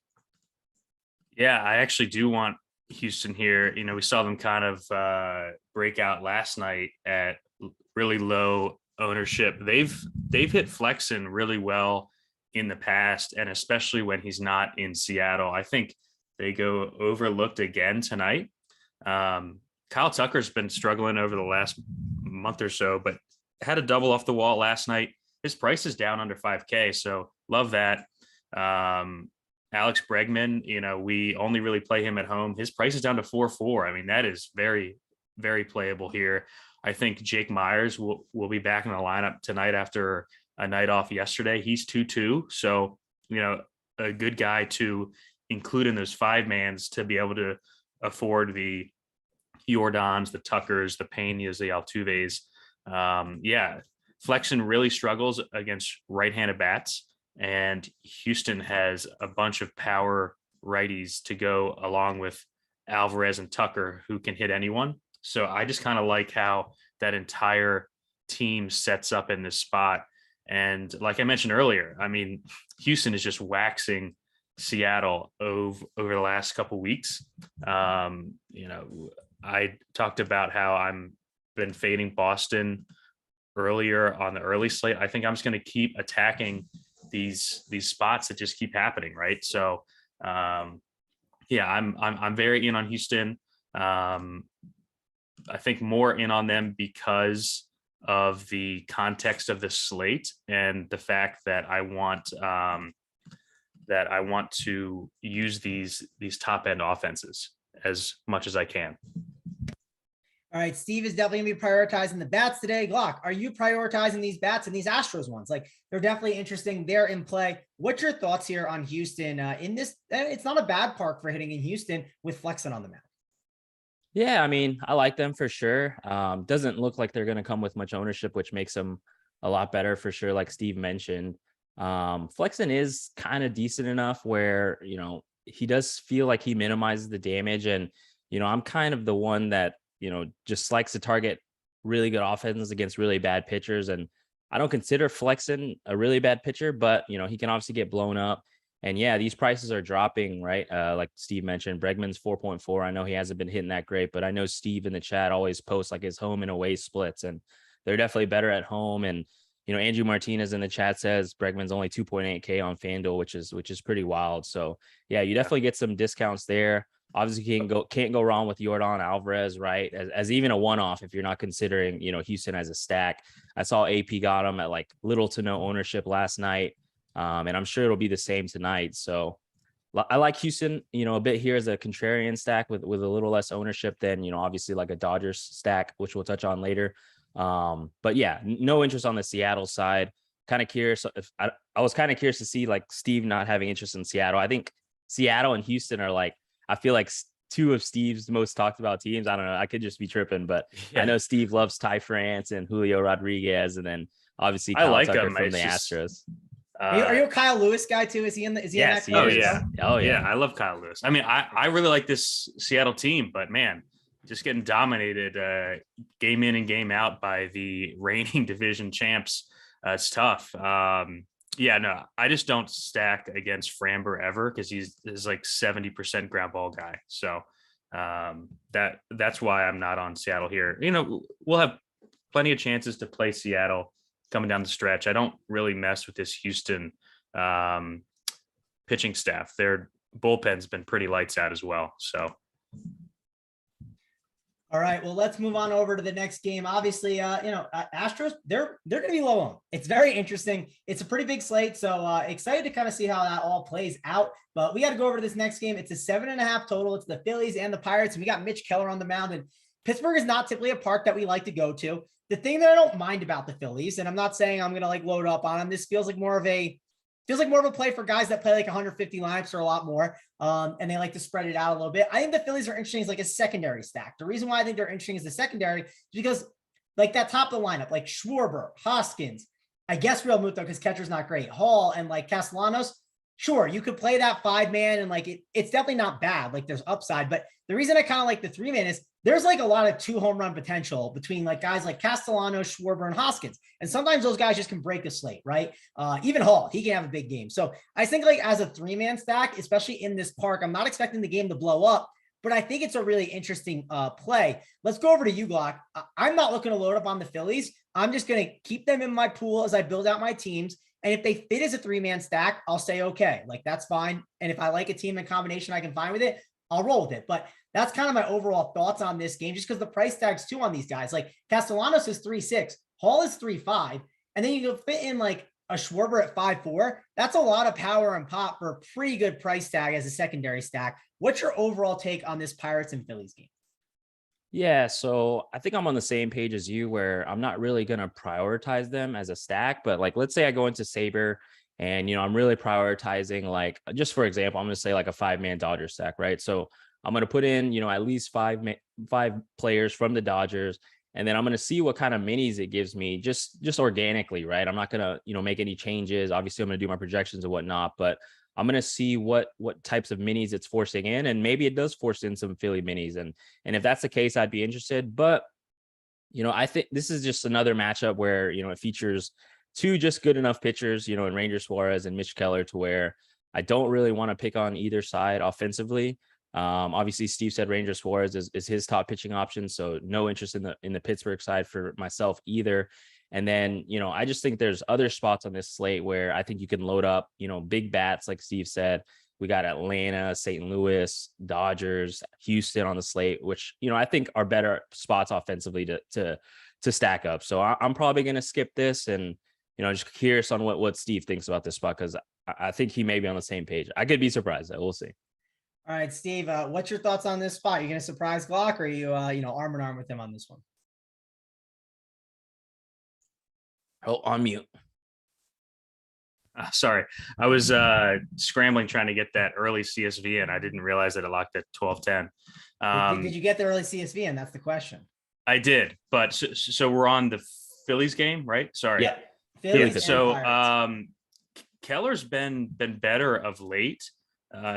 Yeah, I actually do want Houston here. We saw them kind of break out last night at really low ownership. They've hit Flexen really well in the past, and especially when he's not in Seattle. I think they go overlooked again tonight. Kyle Tucker's been struggling over the last month or so, but had a double off the wall last night. His price is down under 5K, so love that. Alex Bregman, we only really play him at home. His price is down to 4.4. I mean, that is very, very playable here. I think Jake Myers will be back in the lineup tonight after a night off yesterday. He's 2-2, so a good guy to include in those 5-mans to be able to afford the Jordans, the Tuckers, the Peñas, the Altuves. Flexen really struggles against right-handed bats, and Houston has a bunch of power righties to go along with Alvarez and Tucker, who can hit anyone. So I just kind of like how that entire team sets up in this spot. And like I mentioned earlier, I mean, Houston is just waxing Seattle over the last couple of weeks. I talked about how I'm been fading Boston earlier on the early slate. I think I'm just going to keep attacking these spots that just keep happening, right? So I'm very in on Houston. I think more in on them because of the context of the slate and the fact that I want to use these top end offenses as much as I can. All right, Steve is definitely gonna be prioritizing the bats today. Glock, are you prioritizing these bats and these Astros ones? Like, they're definitely interesting. They're in play. What's your thoughts here on Houston in this? It's not a bad park for hitting in Houston with Flexen on the mound. Yeah, I mean, I like them for sure. Doesn't look like they're going to come with much ownership, which makes them a lot better for sure. Like Steve mentioned, Flexen is kind of decent enough where, he does feel like he minimizes the damage. And, I'm kind of the one that, just likes to target really good offenses against really bad pitchers. And I don't consider Flexen a really bad pitcher, but, he can obviously get blown up. And yeah, these prices are dropping, right? Like Steve mentioned, Bregman's 4.4. I know he hasn't been hitting that great, but I know Steve in the chat always posts like his home and away splits, and they're definitely better at home. And, Andrew Martinez in the chat says Bregman's only 2.8K on FanDuel, which is pretty wild. So yeah, you definitely get some discounts there. Obviously can't go wrong with Yordan Alvarez, right? As even a one-off if you're not considering, Houston as a stack. I saw AP got him at like little to no ownership last night. And I'm sure it'll be the same tonight. So I like Houston, a bit here as a contrarian stack with a little less ownership than, obviously like a Dodgers stack, which we'll touch on later. But yeah, no interest on the Seattle side. Kind of curious. I was kind of curious to see like Steve not having interest in Seattle. I think Seattle and Houston are like, I feel like two of Steve's most talked about teams. I don't know. I could just be tripping, but I know Steve loves Ty France and Julio Rodriguez. And then obviously I like Tucker him from the Astros. Are you a Kyle Lewis guy too? Is he in that? Yes, Oh yeah. I love Kyle Lewis. I mean, I really like this Seattle team, but man, just getting dominated game in and game out by the reigning division champs. It's tough. No, I just don't stack against Framber ever because he's like 70% ground ball guy. So that's why I'm not on Seattle here. We'll have plenty of chances to play Seattle coming down the stretch. I don't really mess with this Houston pitching staff. Their bullpen's been pretty lights out as well. So. All right, well, let's move on over to the next game. Obviously, Astros, they're going to be low on. It's very interesting. It's a pretty big slate, so excited to kind of see how that all plays out. But we got to go over to this next game. It's a 7.5 total. It's the Phillies and the Pirates, and we got Mitch Keller on the mound. And Pittsburgh is not typically a park that we like to go to. The thing that I don't mind about the Phillies, and I'm not saying I'm going to like load up on them. This feels like more of a play for guys that play like 150 lineups or a lot more. And they like to spread it out a little bit. I think the Phillies are interesting as like a secondary stack. The reason why I think they're interesting as the secondary is because like that top of the lineup, like Schwarber, Hoskins, I guess Real Muto because catcher's not great, Hall and like Castellanos. Sure, you could play that 5-man and like it's definitely not bad. Like there's upside, but the reason I kind of like the 3-man is there's like a lot of 2 home run potential between like guys like Castellanos, Schwarber, and Hoskins. And sometimes those guys just can break a slate, right? Even Hall, he can have a big game. So I think like as a 3-man stack, especially in this park, I'm not expecting the game to blow up, but I think it's a really interesting play. Let's go over to you, Glock. I'm not looking to load up on the Phillies. I'm just going to keep them in my pool as I build out my teams. And if they fit as a 3-man stack, I'll say, okay, like that's fine. And if I like a team in combination, I can find with it, I'll roll with it. But that's kind of my overall thoughts on this game, just because the price tags too on these guys. Like Castellanos is 3.6, Hall is 3.5, and then you can fit in like a Schwarber at 5.4. That's a lot of power and pop for a pretty good price tag as a secondary stack. What's your overall take on this Pirates and Phillies game? Yeah, so I think I'm on the same page as you where I'm not really going to prioritize them as a stack, but like, let's say I go into Saber and, I'm really prioritizing like, just for example, I'm going to say like a 5-man Dodger stack, right? So I'm going to put in, at least five players from the Dodgers, and then I'm going to see what kind of minis it gives me just organically, right? I'm not going to, make any changes. Obviously, I'm going to do my projections and whatnot, but I'm going to see what types of minis it's forcing in, and maybe it does force in some Philly minis. And if that's the case, I'd be interested. But, I think this is just another matchup where, it features 2 just good enough pitchers, in Ranger Suarez and Mitch Keller, to where I don't really want to pick on either side offensively. Obviously Steve said Ranger Suarez is his top pitching option, so no interest in the Pittsburgh side for myself either. And then, I just think there's other spots on this slate where I think you can load up, big bats, like Steve said. We got Atlanta, St. Louis, Dodgers, Houston on the slate, which, I think are better spots offensively to stack up. So I'm probably going to skip this and, just curious on what Steve thinks about this spot, because I think he may be on the same page. I could be surprised though. We'll see. All right, Steve, what's your thoughts on this spot? You going to surprise Glock, or are you, arm in arm with him on this one? Oh, on mute. Sorry, I was scrambling trying to get that early CSV in. I didn't realize that it locked at 12:10. Did you get the early CSV in? That's the question. I did, but so we're on the Phillies game, right? Sorry. Yeah. Phillies so Keller's been better of late.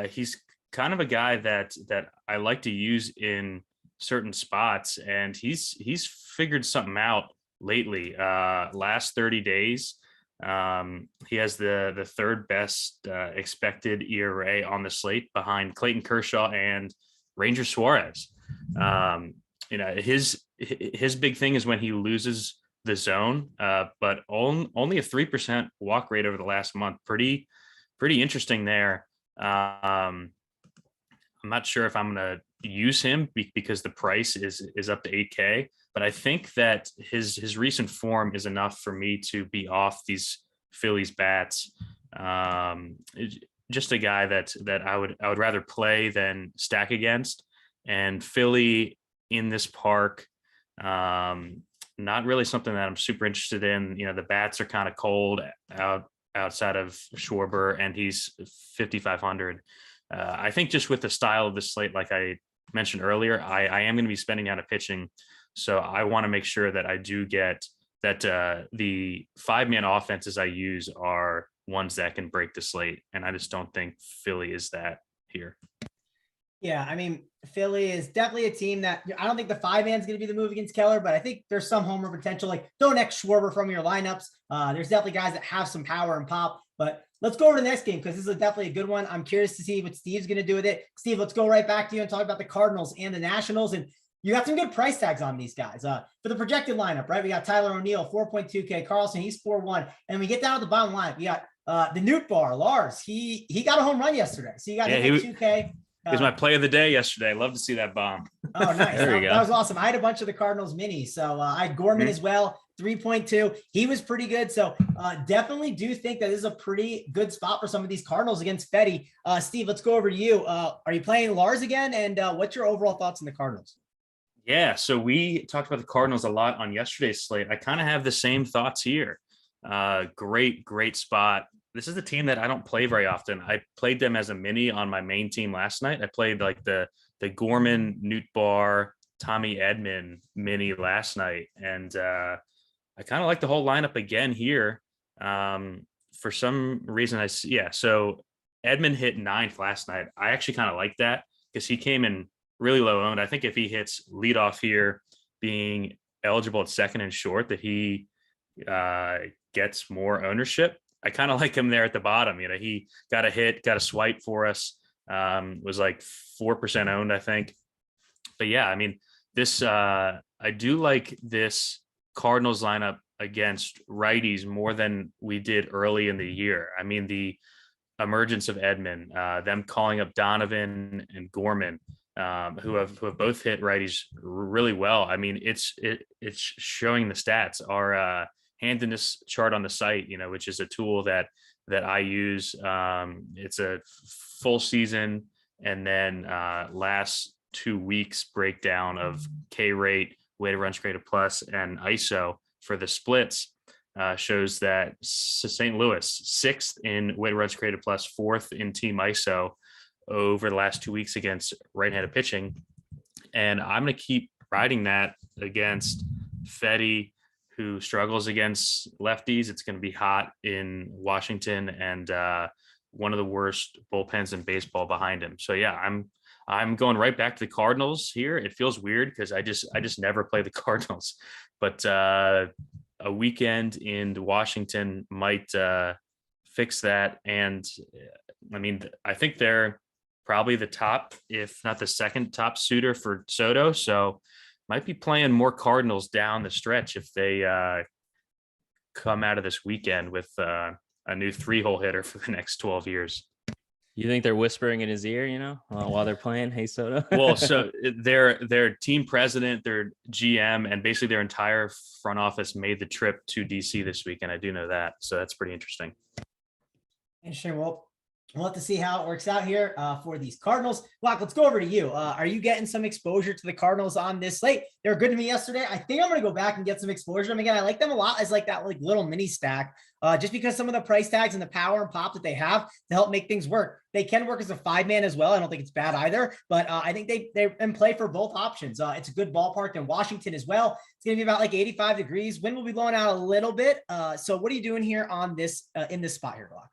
He's kind of a guy that I like to use in certain spots, and he's figured something out lately. Last 30 days, he has the third best expected ERA on the slate behind Clayton Kershaw and Ranger Suarez. His big thing is when he loses the zone, but only a 3% walk rate over the last month. Pretty interesting there. I'm not sure if I'm going to use him because the price is up to 8K, but I think that his recent form is enough for me to be off these Phillies bats. Just a guy that I would rather play than stack against. And Philly in this park, not really something that I'm super interested in. The bats are kind of cold outside of Schwarber, and he's 5,500. I think just with the style of the slate, like I mentioned earlier, I am going to be spending out of pitching. So I want to make sure that I do get that the 5-man offenses I use are ones that can break the slate. And I just don't think Philly is that here. Yeah, I mean, Philly is definitely a team that I don't think the 5-man is going to be the move against Keller, but I think there's some homer potential. Like, don't X Schwarber from your lineups. There's definitely guys that have some power and pop. But let's go over to the next game because this is definitely a good one. I'm curious to see what Steve's going to do with it. Steve, let's go right back to you and talk about the Cardinals and the Nationals. And you got some good price tags on these guys. For the projected lineup, right? We got Tyler O'Neill, 4.2K. Carlson, he's 4-1. And we get down to the bottom line. We got the Newt Bar, Lars. He got a home run yesterday. So you got him at 2K. He was my play of the day yesterday. Love to see that bomb. Oh, nice. There we go. That was awesome. I had a bunch of the Cardinals minis. So I had Gorman as well, 3.2. He was pretty good. So definitely do think that this is a pretty good spot for some of these Cardinals against Fetty. Steve, let's go over to you. Are you playing Lars again? And what's your overall thoughts on the Cardinals? Yeah, so we talked about the Cardinals a lot on yesterday's slate. I kind of have the same thoughts here. Great spot. This is a team that I don't play very often. I played them as a mini on my main team last night. I played like the Gorman, Newt Bar, Tommy Edman mini last night. And I kind of like the whole lineup again here. For some reason, so Edman hit 9th last night. I actually kind of like that because he came in really low owned. I think if he hits leadoff here, being eligible at second and short, that he gets more ownership. I kind of like him there at the bottom. He got a hit, got a swipe for us. Was like 4% owned, I think. But yeah, I mean, this I do like this Cardinals lineup against righties more than we did early in the year. I mean, the emergence of Edman, them calling up Donovan and Gorman, who have both hit righties really well. I mean, it's showing the stats. Our handedness chart on the site, which is a tool that I use. It's a full season and then last 2 weeks breakdown of K rate, weighted runs created plus, and ISO for the splits. Shows that St. Louis 6th in weighted runs created plus, 4th in team ISO over the last 2 weeks against right-handed pitching. And I'm going to keep riding that against Fetty, who struggles against lefties. It's going to be hot in Washington and one of the worst bullpens in baseball behind him. So yeah, I'm going right back to the Cardinals here. It feels weird because I just never play the Cardinals, but a weekend in Washington might fix that. And I mean, I think they're probably the top, if not the second top suitor for Soto. So might be playing more Cardinals down the stretch if they come out of this weekend with a new 3-hole hitter for the next 12 years. You think they're whispering in his ear, while they're playing Hey Soto? Well, so their team president, their GM, and basically their entire front office made the trip to DC this weekend. I do know that. So that's pretty interesting. Interesting. Well, we'll have to see how it works out here for these Cardinals. Locke, let's go over to you. Are you getting some exposure to the Cardinals on this slate? They were good to me yesterday. I think I'm going to go back and get some exposure. I mean, again, I like them a lot as like that little mini stack, just because some of the price tags and the power and pop that they have to help make things work. They can work as a 5-man as well. I don't think it's bad either, but I think they're in play for both options. It's a good ballpark in Washington as well. It's going to be about like 85 degrees. Wind will be blowing out a little bit. So what are you doing here on this in this spot here, Locke?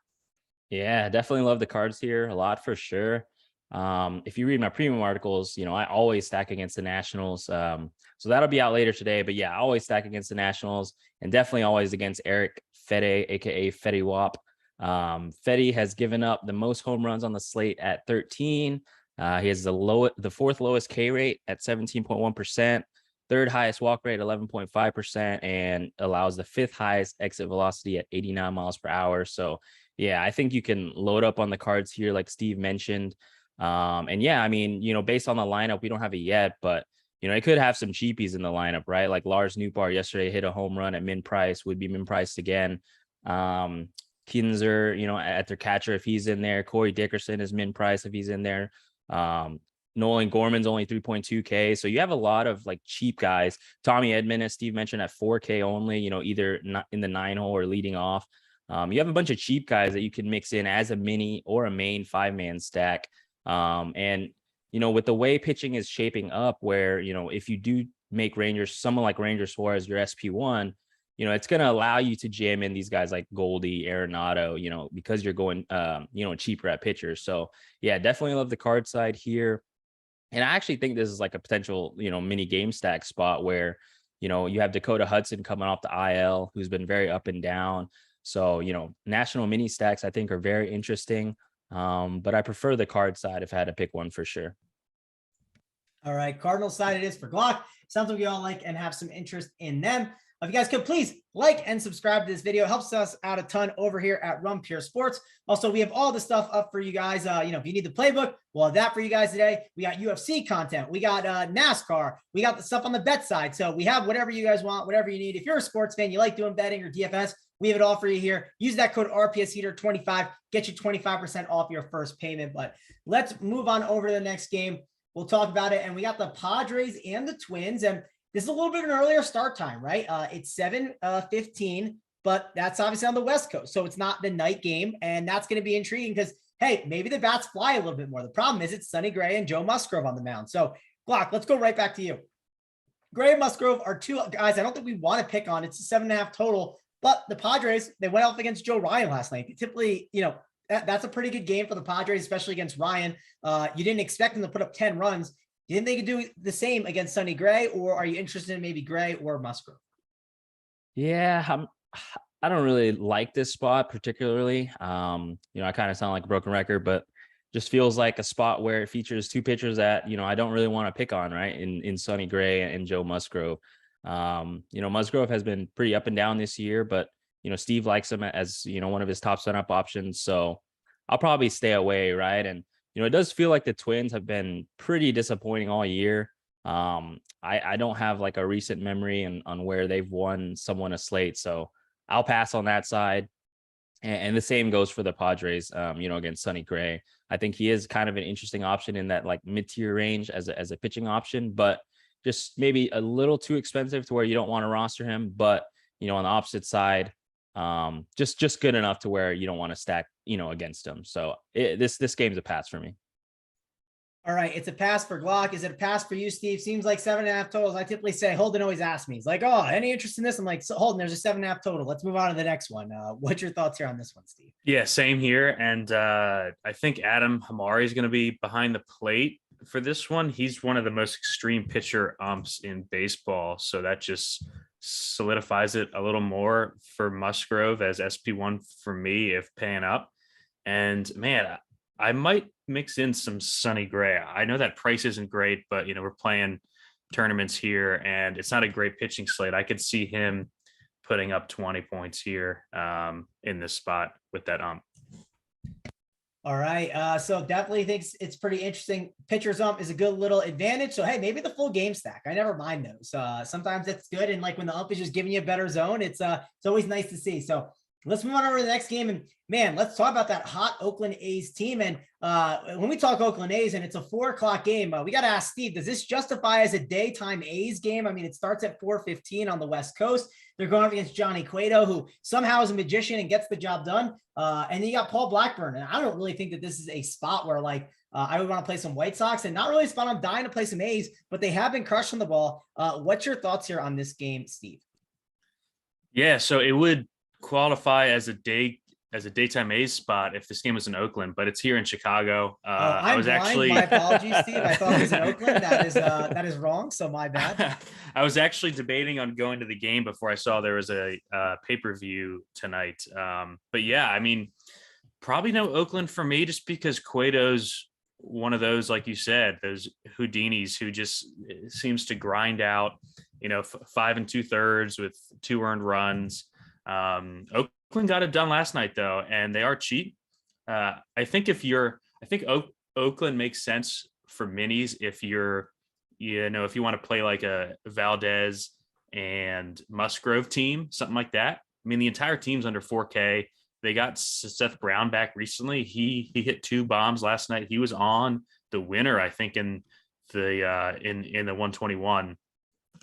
Yeah, definitely love the Cards here a lot for sure. If you read my premium articles, I always stack against the Nationals. So that'll be out later today, but yeah, I always stack against the Nationals and definitely always against Eric Fede, aka Fetty Wap. Fetty has given up the most home runs on the slate at 13. He has the fourth lowest K rate at 17.1%. third highest walk rate, 11.5%, and allows the fifth highest exit velocity at 89 miles per hour. So yeah, I think you can load up on the cards here, like Steve mentioned. And yeah, I mean, based on the lineup, we don't have it yet, but it could have some cheapies in the lineup, right? Like Lars Nootbaar yesterday hit a home run at min price, would be min priced again. Kinzer, at their catcher, if he's in there. Corey Dickerson is min price if he's in there. Nolan Gorman's only 3.2K. So you have a lot of like cheap guys. Tommy Edman, as Steve mentioned, at 4K only, either not in the 9-hole or leading off. You have a bunch of cheap guys that you can mix in as a mini or a main 5-man stack. And with the way pitching is shaping up, where, if you do make someone like Ranger Suarez your SP1, it's going to allow you to jam in these guys like Goldie, Arenado, because you're going, cheaper at pitchers. So yeah, definitely love the card side here. And I actually think this is like a potential, mini game stack spot where, you have Dakota Hudson coming off the IL, who's been very up and down. So, national mini stacks, I think, are very interesting. But I prefer the card side if I had to pick one for sure. All right, Cardinal side it is for Glock. Sounds like you all like and have some interest in them. If you guys could please like and subscribe to this video, it helps us out a ton over here at Run Pure Sports. Also, we have all the stuff up for you guys. If you need the playbook, we'll have that for you guys today. We got UFC content. We got NASCAR. We got the stuff on the bet side. So we have whatever you guys want, whatever you need. If you're a sports fan, you like doing betting or DFS, we have it all for you here. Use that code RPSHeater25, get you 25% off your first payment. But let's move on over to the next game. We'll talk about it. And we got the Padres and the Twins. And this is a little bit of an earlier start time, right? It's 7:15, but that's obviously on the West Coast. So it's not the night game. And that's going to be intriguing because, hey, maybe the bats fly a little bit more. The problem is it's Sonny Gray and Joe Musgrove on the mound. So, Glock, let's go right back to you. Gray and Musgrove are two guys I don't think we want to pick on. It's a 7.5 total. But the Padres, they went off against Joe Ryan last night. Typically, that's a pretty good game for the Padres, especially against Ryan. You didn't expect them to put up 10 runs. Do you think they could do the same against Sonny Gray, or are you interested in maybe Gray or Musgrove? Yeah, I don't really like this spot particularly. I kind of sound like a broken record, but just feels like a spot where it features two pitchers that, I don't really want to pick on, right? In Sonny Gray and Joe Musgrove. Musgrove has been pretty up and down this year, but, Steve likes him as, one of his top setup options. So I'll probably stay away, right? And, it does feel like the Twins have been pretty disappointing all year. I don't have like a recent memory on where they've won someone a slate. So I'll pass on that side. And the same goes for the Padres, against Sonny Gray. I think he is kind of an interesting option in that like mid-tier range as a pitching option, but just maybe a little too expensive to where you don't want to roster him. But, on the opposite side, just good enough to where you don't want to stack, against him. So this game's a pass for me. All right. It's a pass for Glock. Is it a pass for you, Steve? Seems like 7.5 totals. I typically say Holden always asks me. He's like, oh, any interest in this? I'm like, so Holden, there's a 7.5 total. Let's move on to the next one. What's your thoughts here on this one, Steve? Yeah, same here. And I think Adam Hamari is going to be behind the plate for this one. He's one of the most extreme pitcher umps in baseball. So that just solidifies it a little more for Musgrove as SP1 for me if paying up. And man, I might mix in some Sonny Gray. I know that price isn't great, but we're playing tournaments here and it's not a great pitching slate. I could see him putting up 20 points here in this spot with that ump. All right. So definitely thinks it's pretty interesting. Pitcher's ump is a good little advantage. So, hey, maybe the full game stack. I never mind those. Sometimes that's good. And like when the ump is just giving you a better zone, it's always nice to see. So let's move on over to the next game. And man, let's talk about that hot Oakland A's team. And when we talk Oakland A's and it's a 4:00 game, we got to ask Steve, does this justify as a daytime A's game? I mean, it starts at 4:15 on the West Coast. They're going up against Johnny Cueto, who somehow is a magician and gets the job done. And then you got Paul Blackburn. And I don't really think that this is a spot where I would want to play some White Sox, and not really a spot I'm dying to play some A's, but they have been crushing the ball. What's your thoughts here on this game, Steve? Yeah, so it would qualify as a daytime A's spot if this game was in Oakland, but it's here in Chicago. I was blind. Actually my apologies, Steve. I thought it was in Oakland. That is wrong. So my bad. I was actually debating on going to the game before I saw there was a pay-per-view tonight. But yeah, I mean, probably no Oakland for me just because Cueto's one of those, like you said, those Houdinis who just seems to grind out, 5 2/3 with 2 earned runs. Oakland got it done last night though, and they are cheap. I think Oakland makes sense for minis if you're, if you want to play like a Valdez and Musgrove team, something like that. I mean, the entire team's under 4K. They got Seth Brown back recently. He hit 2 bombs last night. He was on the winner, I think, in the in the 121.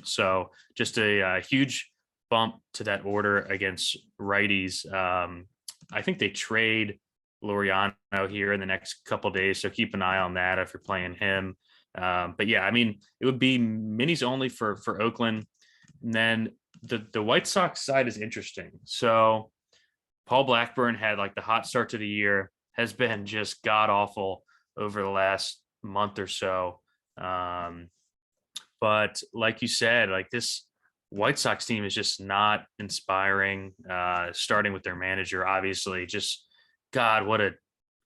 So just a huge bump to that order against righties. I think they trade Laureano here in the next couple of days, so keep an eye on that if you're playing him. But yeah, I mean, it would be minis only for Oakland. And then the White Sox side is interesting. So Paul Blackburn had like the hot start to the year, has been just god awful over the last month or so. But like you said, like this White Sox team is just not inspiring, starting with their manager, obviously. Just, God, what an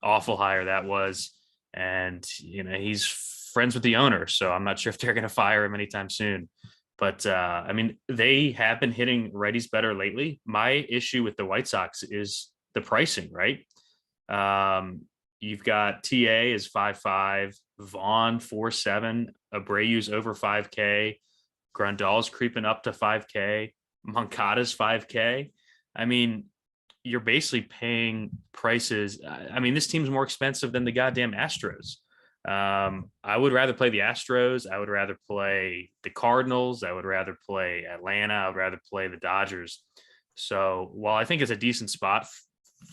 awful hire that was. And, he's friends with the owner, so I'm not sure if they're going to fire him anytime soon. But, I mean, they have been hitting righties better lately. My issue with the White Sox is the pricing, right? You've got TA is 5.5, Vaughn 4.7, Abreu's over 5K, Grandal's creeping up to 5K, Moncada's 5K. I mean, you're basically paying prices. I mean, this team's more expensive than the goddamn Astros. I would rather play the Astros. I would rather play the Cardinals. I would rather play Atlanta. I would rather play the Dodgers. So while I think it's a decent spot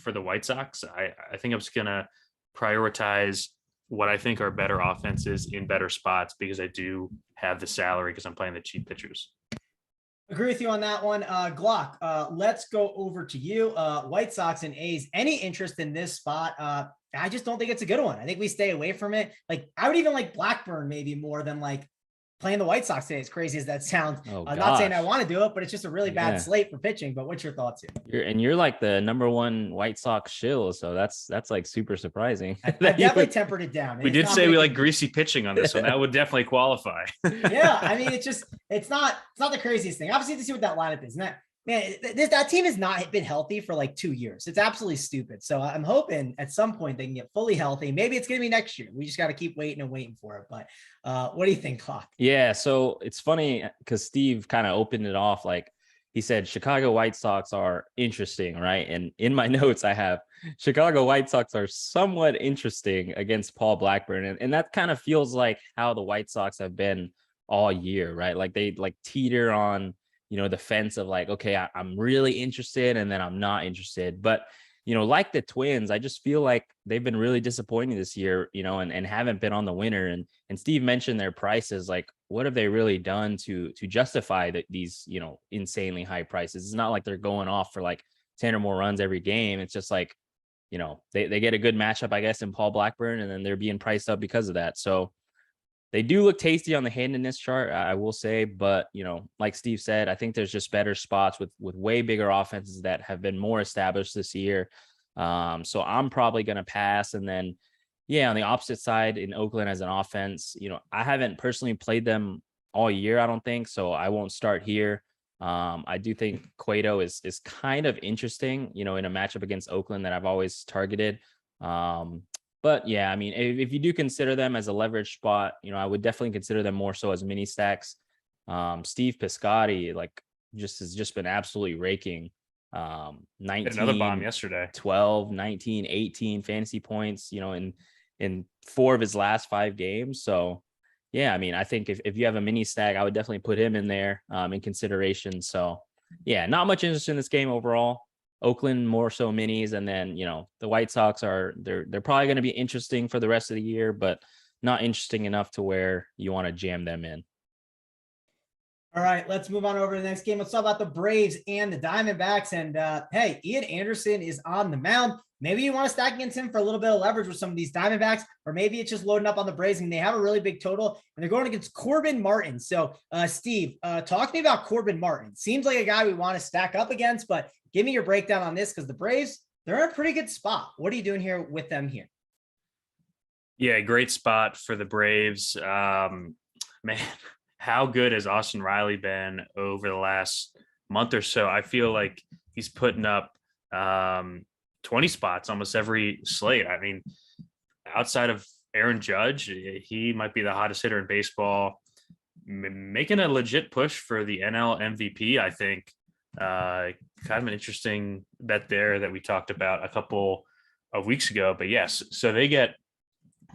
for the White Sox, I think I'm just going to prioritize what I think are better offenses in better spots because I do have the salary because I'm playing the cheap pitchers. Agree with you on that one. Glock, let's go over to you. White Sox and A's. Any interest in this spot? I just don't think it's a good one. I think we stay away from it. Like, I would even like Blackburn maybe more than like playing the White Sox today, as crazy as that sounds. I'm not saying I want to do it, but it's just a really bad slate for pitching. But what's your thoughts here? You're like the number 1 White Sox shill, so that's like super surprising. I definitely tempered it down. We did say we like greasy pitching on this one. That would definitely qualify. Yeah, I mean, it's not the craziest thing. Obviously, to see what that lineup is. And that team has not been healthy for like 2 years. It's absolutely stupid. So I'm hoping at some point they can get fully healthy. Maybe it's going to be next year. We just got to keep waiting for it. But what do you think, Clock? Yeah, so it's funny because Steve kind of opened it off. Like he said, Chicago White Sox are interesting, right? And in my notes, I have Chicago White Sox are somewhat interesting against Paul Blackburn. And that kind of feels like how the White Sox have been all year, right? Like they like teeter on the fence of like, okay, I'm really interested and then I'm not interested. But, like the Twins, I just feel like they've been really disappointing this year, and haven't been on the winner. And Steve mentioned their prices. Like, what have they really done to justify these, insanely high prices? It's not like they're going off for like 10 or more runs every game. It's just like, they get a good matchup, I guess, in Paul Blackburn, and then they're being priced up because of that. So they do look tasty on the hand in this chart, I will say, but like Steve said, I think there's just better spots with way bigger offenses that have been more established this year. So I'm probably going to pass. And then, on the opposite side in Oakland as an offense, I haven't personally played them all year, I don't think, so I won't start here. I do think Cueto is kind of interesting, in a matchup against Oakland that I've always targeted. But yeah, I mean, if you do consider them as a leverage spot, I would definitely consider them more so as mini stacks. Steve Piscotty, has just been absolutely raking. 19, another bomb yesterday, 12, 19, 18 fantasy points, in 4 of his last 5 games. So yeah, I mean, I think if you have a mini stack, I would definitely put him in there in consideration. So yeah, not much interest in this game overall. Oakland more so minis, and then the White Sox they're probably going to be interesting for the rest of the year, but not interesting enough to where you want to jam them in. All right, let's move on over to the next game. Let's talk about the Braves and the Diamondbacks. And hey, Ian Anderson is on the mound. Maybe you want to stack against him for a little bit of leverage with some of these Diamondbacks, or maybe it's just loading up on the Braves and they have a really big total and they're going against Corbin Martin. So Steve, talk to me about Corbin Martin. Seems like a guy we want to stack up against, but give me your breakdown on this because the Braves, they're in a pretty good spot. What are you doing here with them here? Yeah, great spot for the Braves. Man, how good has Austin Riley been over the last month or so? I feel like he's putting up 20 spots almost every slate. I mean, outside of Aaron Judge, he might be the hottest hitter in baseball, making a legit push for the NL MVP. I think kind of an interesting bet there that we talked about a couple of weeks ago. But yes, so they get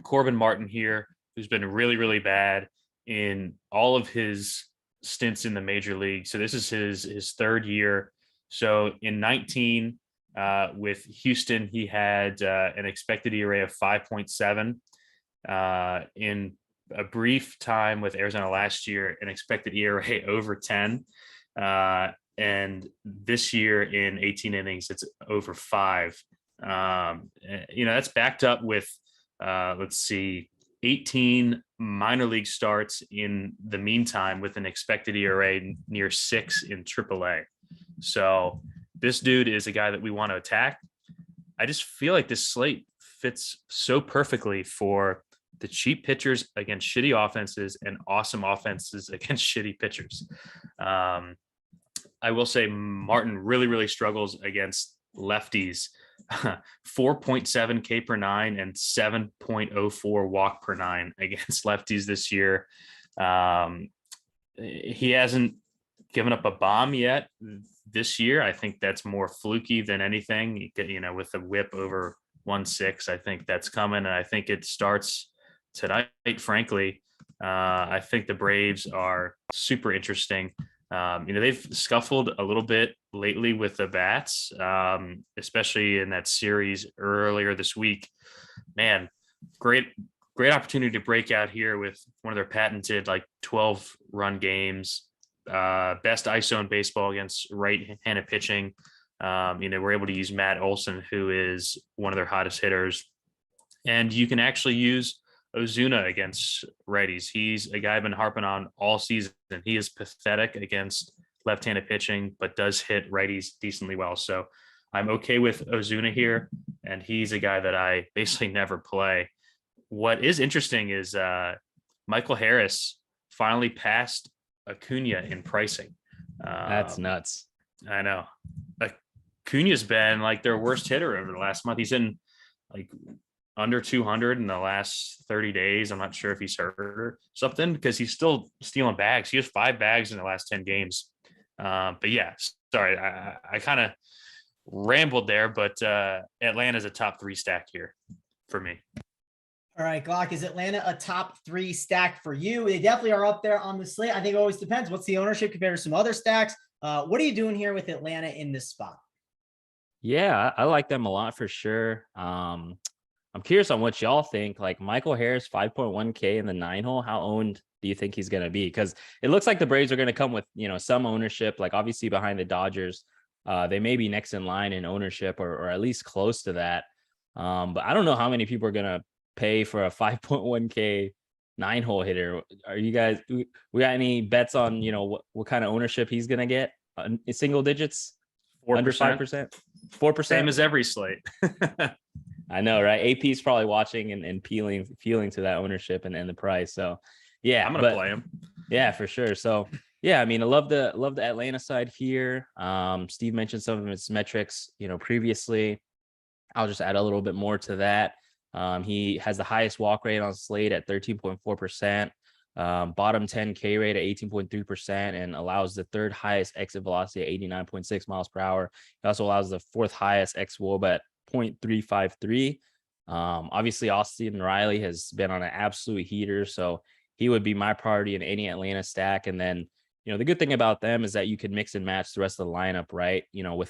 Corbin Martin here, who's been really, really bad in all of his stints in the major league. So this is his third year. So in 19 with Houston, he had an expected ERA of 5.7. In a brief time with Arizona last year, an expected ERA over 10. And this year in 18 innings, it's over 5. That's backed up with let's see, 18 minor league starts in the meantime with an expected ERA near 6 in AAA. So this dude is a guy that we want to attack. I just feel like this slate fits so perfectly for the cheap pitchers against shitty offenses and awesome offenses against shitty pitchers. I will say Martin really, really struggles against lefties. 4.7 K per 9 and 7.04 walk per 9 against lefties this year. He hasn't given up a bomb yet this year. I think that's more fluky than anything. With the whip over 1.6, I think that's coming. And I think it starts tonight, frankly. I think the Braves are super interesting. They've scuffled a little bit lately with the bats, especially in that series earlier this week. Man, great opportunity to break out here with one of their patented 12-run games. Best ISO in baseball against right-handed pitching. We're able to use Matt Olson, who is one of their hottest hitters. And you can actually use Ozuna against righties. He's a guy I've been harping on all season. He is pathetic against left-handed pitching, but does hit righties decently well. So I'm okay with Ozuna here, and he's a guy that I basically never play. What is interesting is Michael Harris finally passed Acuna in pricing. That's nuts. I know. Acuna's been their worst hitter over the last month. He's in under 200 in the last 30 days. I'm not sure if he's hurt or something because he's still stealing bags. He has 5 bags in the last 10 games. But yeah, sorry, I kind of rambled there, but Atlanta's a top 3 stack here for me. All right, Glock, is Atlanta a top 3 stack for you? They definitely are up there on the slate. I think it always depends. What's the ownership compared to some other stacks? What are you doing here with Atlanta in this spot? Yeah, I like them a lot for sure. I'm curious on what y'all think. Michael Harris, 5.1K in the 9 hole. How owned do you think he's going to be? Because it looks like the Braves are going to come with, some ownership, obviously behind the Dodgers. They may be next in line in ownership or at least close to that. But I don't know how many people are going to pay for a 5.1K 9 hole hitter. Are you guys, we got any bets on, what kind of ownership he's going to get? Single digits? 4%. Under 5%? 4%? Same as every slate. I know, right? AP is probably watching and feeling to that ownership and the price. So yeah, I'm gonna play him. Yeah, for sure. So yeah, I mean, I love the Atlanta side here. Steve mentioned some of his metrics, previously. I'll just add a little bit more to that. He has the highest walk rate on slate at 13.4%, bottom 10 K rate at 18.3%, and allows the 3rd highest exit velocity at 89.6 miles per hour. He also allows the 4th highest xWOB at 0.353. Obviously Austin Riley has been on an absolute heater, so he would be my priority in any Atlanta stack. And then, the good thing about them is that you can mix and match the rest of the lineup, right?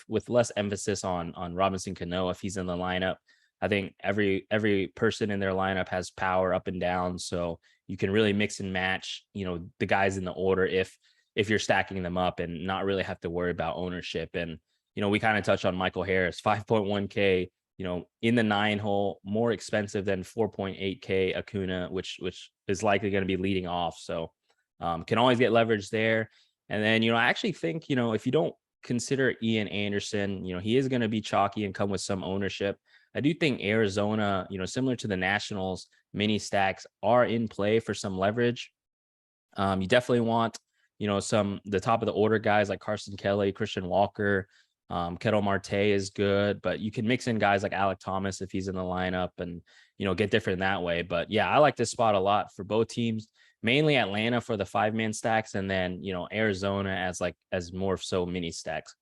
With less emphasis on Robinson Cano if he's in the lineup. I think every person in their lineup has power up and down, so you can really mix and match, the guys in the order if you're stacking them up and not really have to worry about ownership. And we kind of touched on Michael Harris, 5.1K, in the 9 hole, more expensive than 4.8K Acuna, which is likely going to be leading off. So can always get leverage there. And then, I actually think, if you don't consider Ian Anderson, he is going to be chalky and come with some ownership. I do think Arizona, similar to the Nationals, mini stacks are in play for some leverage. You definitely want, the top of the order guys like Carson Kelly, Christian Walker, Kettle Marte is good, but you can mix in guys like Alec Thomas if he's in the lineup and, get different that way. But yeah, I like this spot a lot for both teams, mainly Atlanta for the 5-man stacks. And then, Arizona as more so mini stacks.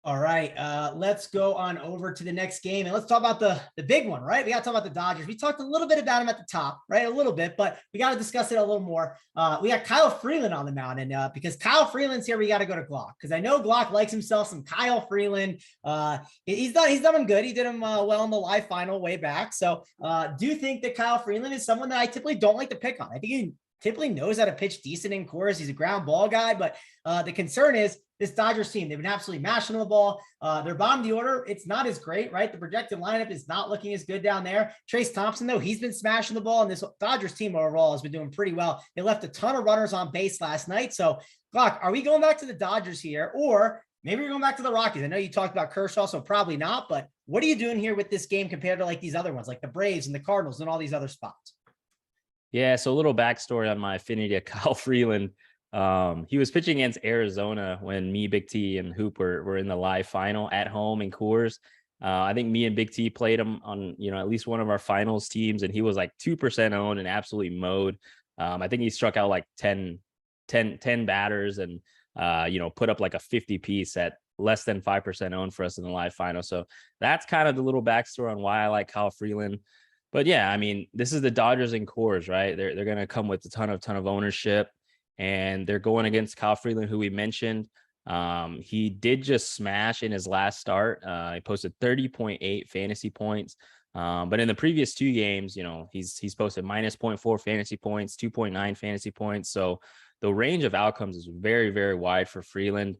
All right, let's go on over to the next game and let's talk about the big one, right? We got to talk about the Dodgers. We talked a little bit about them at the top, right? A little bit, but we got to discuss it a little more. We got Kyle Freeland on the mound, and because Kyle Freeland's here, we got to go to Glock because I know Glock likes himself some Kyle Freeland. He's done him good. He did him well in the live final way back. So, do you think that Kyle Freeland is someone that I typically don't like to pick on? I think he typically knows how to pitch decent in Coors. He's a ground ball guy, but the concern is this Dodgers team. They've been absolutely mashing the ball. Their bottom of the order, it's not as great, right? The projected lineup is not looking as good down there. Trace Thompson, though, he's been smashing the ball, and this Dodgers team overall has been doing pretty well. They left a ton of runners on base last night. So, Glock, are we going back to the Dodgers here, or maybe we're going back to the Rockies? I know you talked about Kershaw, so probably not, but what are you doing here with this game compared to like these other ones, like the Braves and the Cardinals and all these other spots? Yeah, so a little backstory on my affinity to Kyle Freeland. He was pitching against Arizona when me, Big T, and Hoop were in the live final at home in Coors. I think me and Big T played him on, at least one of our finals teams, and he was like 2% owned and absolutely mowed. I think he struck out like 10 batters and, put up like a 50 piece at less than 5% owned for us in the live final. So that's kind of the little backstory on why I like Kyle Freeland. But yeah, I mean, this is the Dodgers and Coors, right? They're going to come with a ton of ownership, and they're going against Kyle Freeland, who we mentioned. He did just smash in his last start. He posted 30.8 fantasy points. But in the previous 2 games, he's posted minus 0.4 fantasy points, 2.9 fantasy points. So the range of outcomes is very, very wide for Freeland.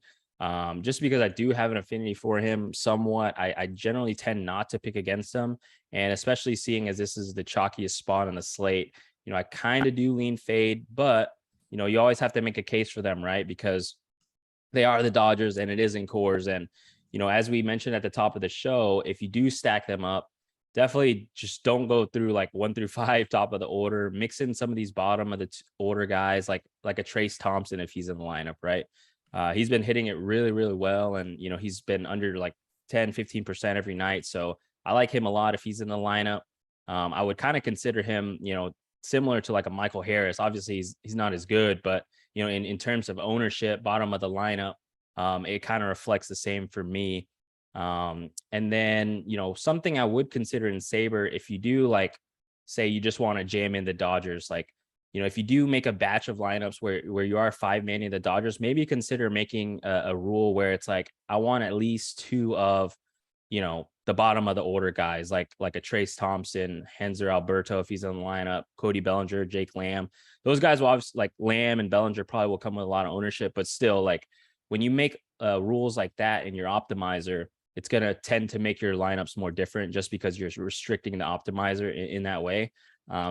Just because I do have an affinity for him somewhat, I generally tend not to pick against him. And especially seeing as this is the chalkiest spot on the slate, I kind of do lean fade, but, you always have to make a case for them, right? Because they are the Dodgers and it is in Coors. And, as we mentioned at the top of the show, if you do stack them up, definitely just don't go through like 1 through 5 top of the order. Mix in some of these bottom of the order guys, like a Trace Thompson if he's in the lineup, right? He's been hitting it really, really well. And, he's been under like 10, 15% every night. So I like him a lot if he's in the lineup. I would kind of consider him, similar to like a Michael Harris. Obviously, he's not as good, but, in terms of ownership, bottom of the lineup, it kind of reflects the same for me. And then, something I would consider in Saber, if you do like, say you just want to jam in the Dodgers, like, if you do make a batch of lineups where you are 5-manning the Dodgers, maybe consider making a rule where it's like, I want at least 2 of, the bottom of the order guys, like a Trace Thompson, Henzer Alberto, if he's in the lineup, Cody Bellinger, Jake Lamb. Those guys will obviously, like Lamb and Bellinger probably will come with a lot of ownership, but still, like when you make rules like that in your optimizer, it's going to tend to make your lineups more different just because you're restricting the optimizer in that way.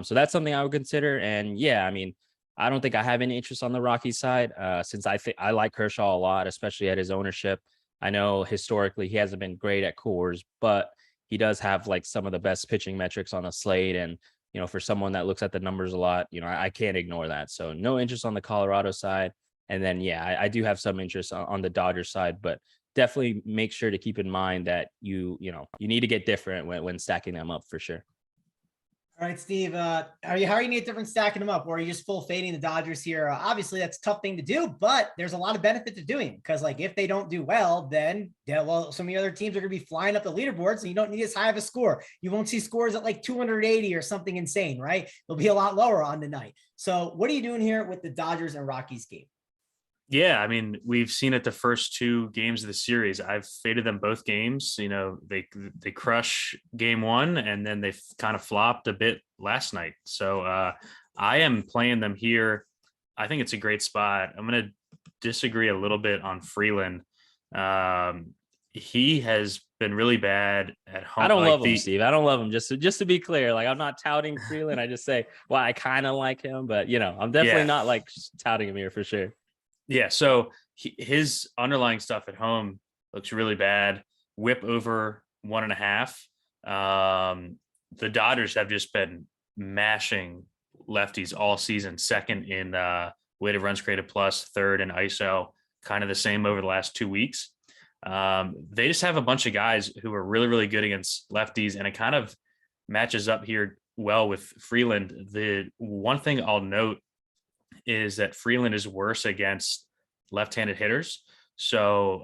So that's something I would consider. And yeah, I mean, I don't think I have any interest on the Rockies side, since I think I like Kershaw a lot, especially at his ownership. I know historically he hasn't been great at Coors, but he does have like some of the best pitching metrics on the slate. And, for someone that looks at the numbers a lot, I can't ignore that. So no interest on the Colorado side. And then, yeah, I do have some interest on the Dodgers side, but definitely make sure to keep in mind that you need to get different when stacking them up for sure. All right, Steve, how are you going to get different stacking them up? Or are you just full fading the Dodgers here? Obviously, that's a tough thing to do, but there's a lot of benefit to doing because, like, if they don't do well, then some of the other teams are going to be flying up the leaderboards, and you don't need as high of a score. You won't see scores at like 280 or something insane, right? They'll be a lot lower on the night. So what are you doing here with the Dodgers and Rockies game? Yeah, I mean, we've seen it the first 2 games of the series. I've faded them both games. They crush game 1 and then they kind of flopped a bit last night. So I am playing them here. I think it's a great spot. I'm going to disagree a little bit on Freeland. He has been really bad at home. I don't love him, Steve. I don't love him. Just to be clear, like I'm not touting Freeland. I just say, well, I kind of like him, but I'm definitely not like touting him here for sure. Yeah, so his underlying stuff at home looks really bad. Whip over 1.5. The Dodgers have just been mashing lefties all season, second in weighted runs created plus, third in ISO, kind of the same over the last 2 weeks. They just have a bunch of guys who are really, really good against lefties, and it kind of matches up here well with Freeland. The one thing I'll note is that Freeland is worse against left-handed hitters. So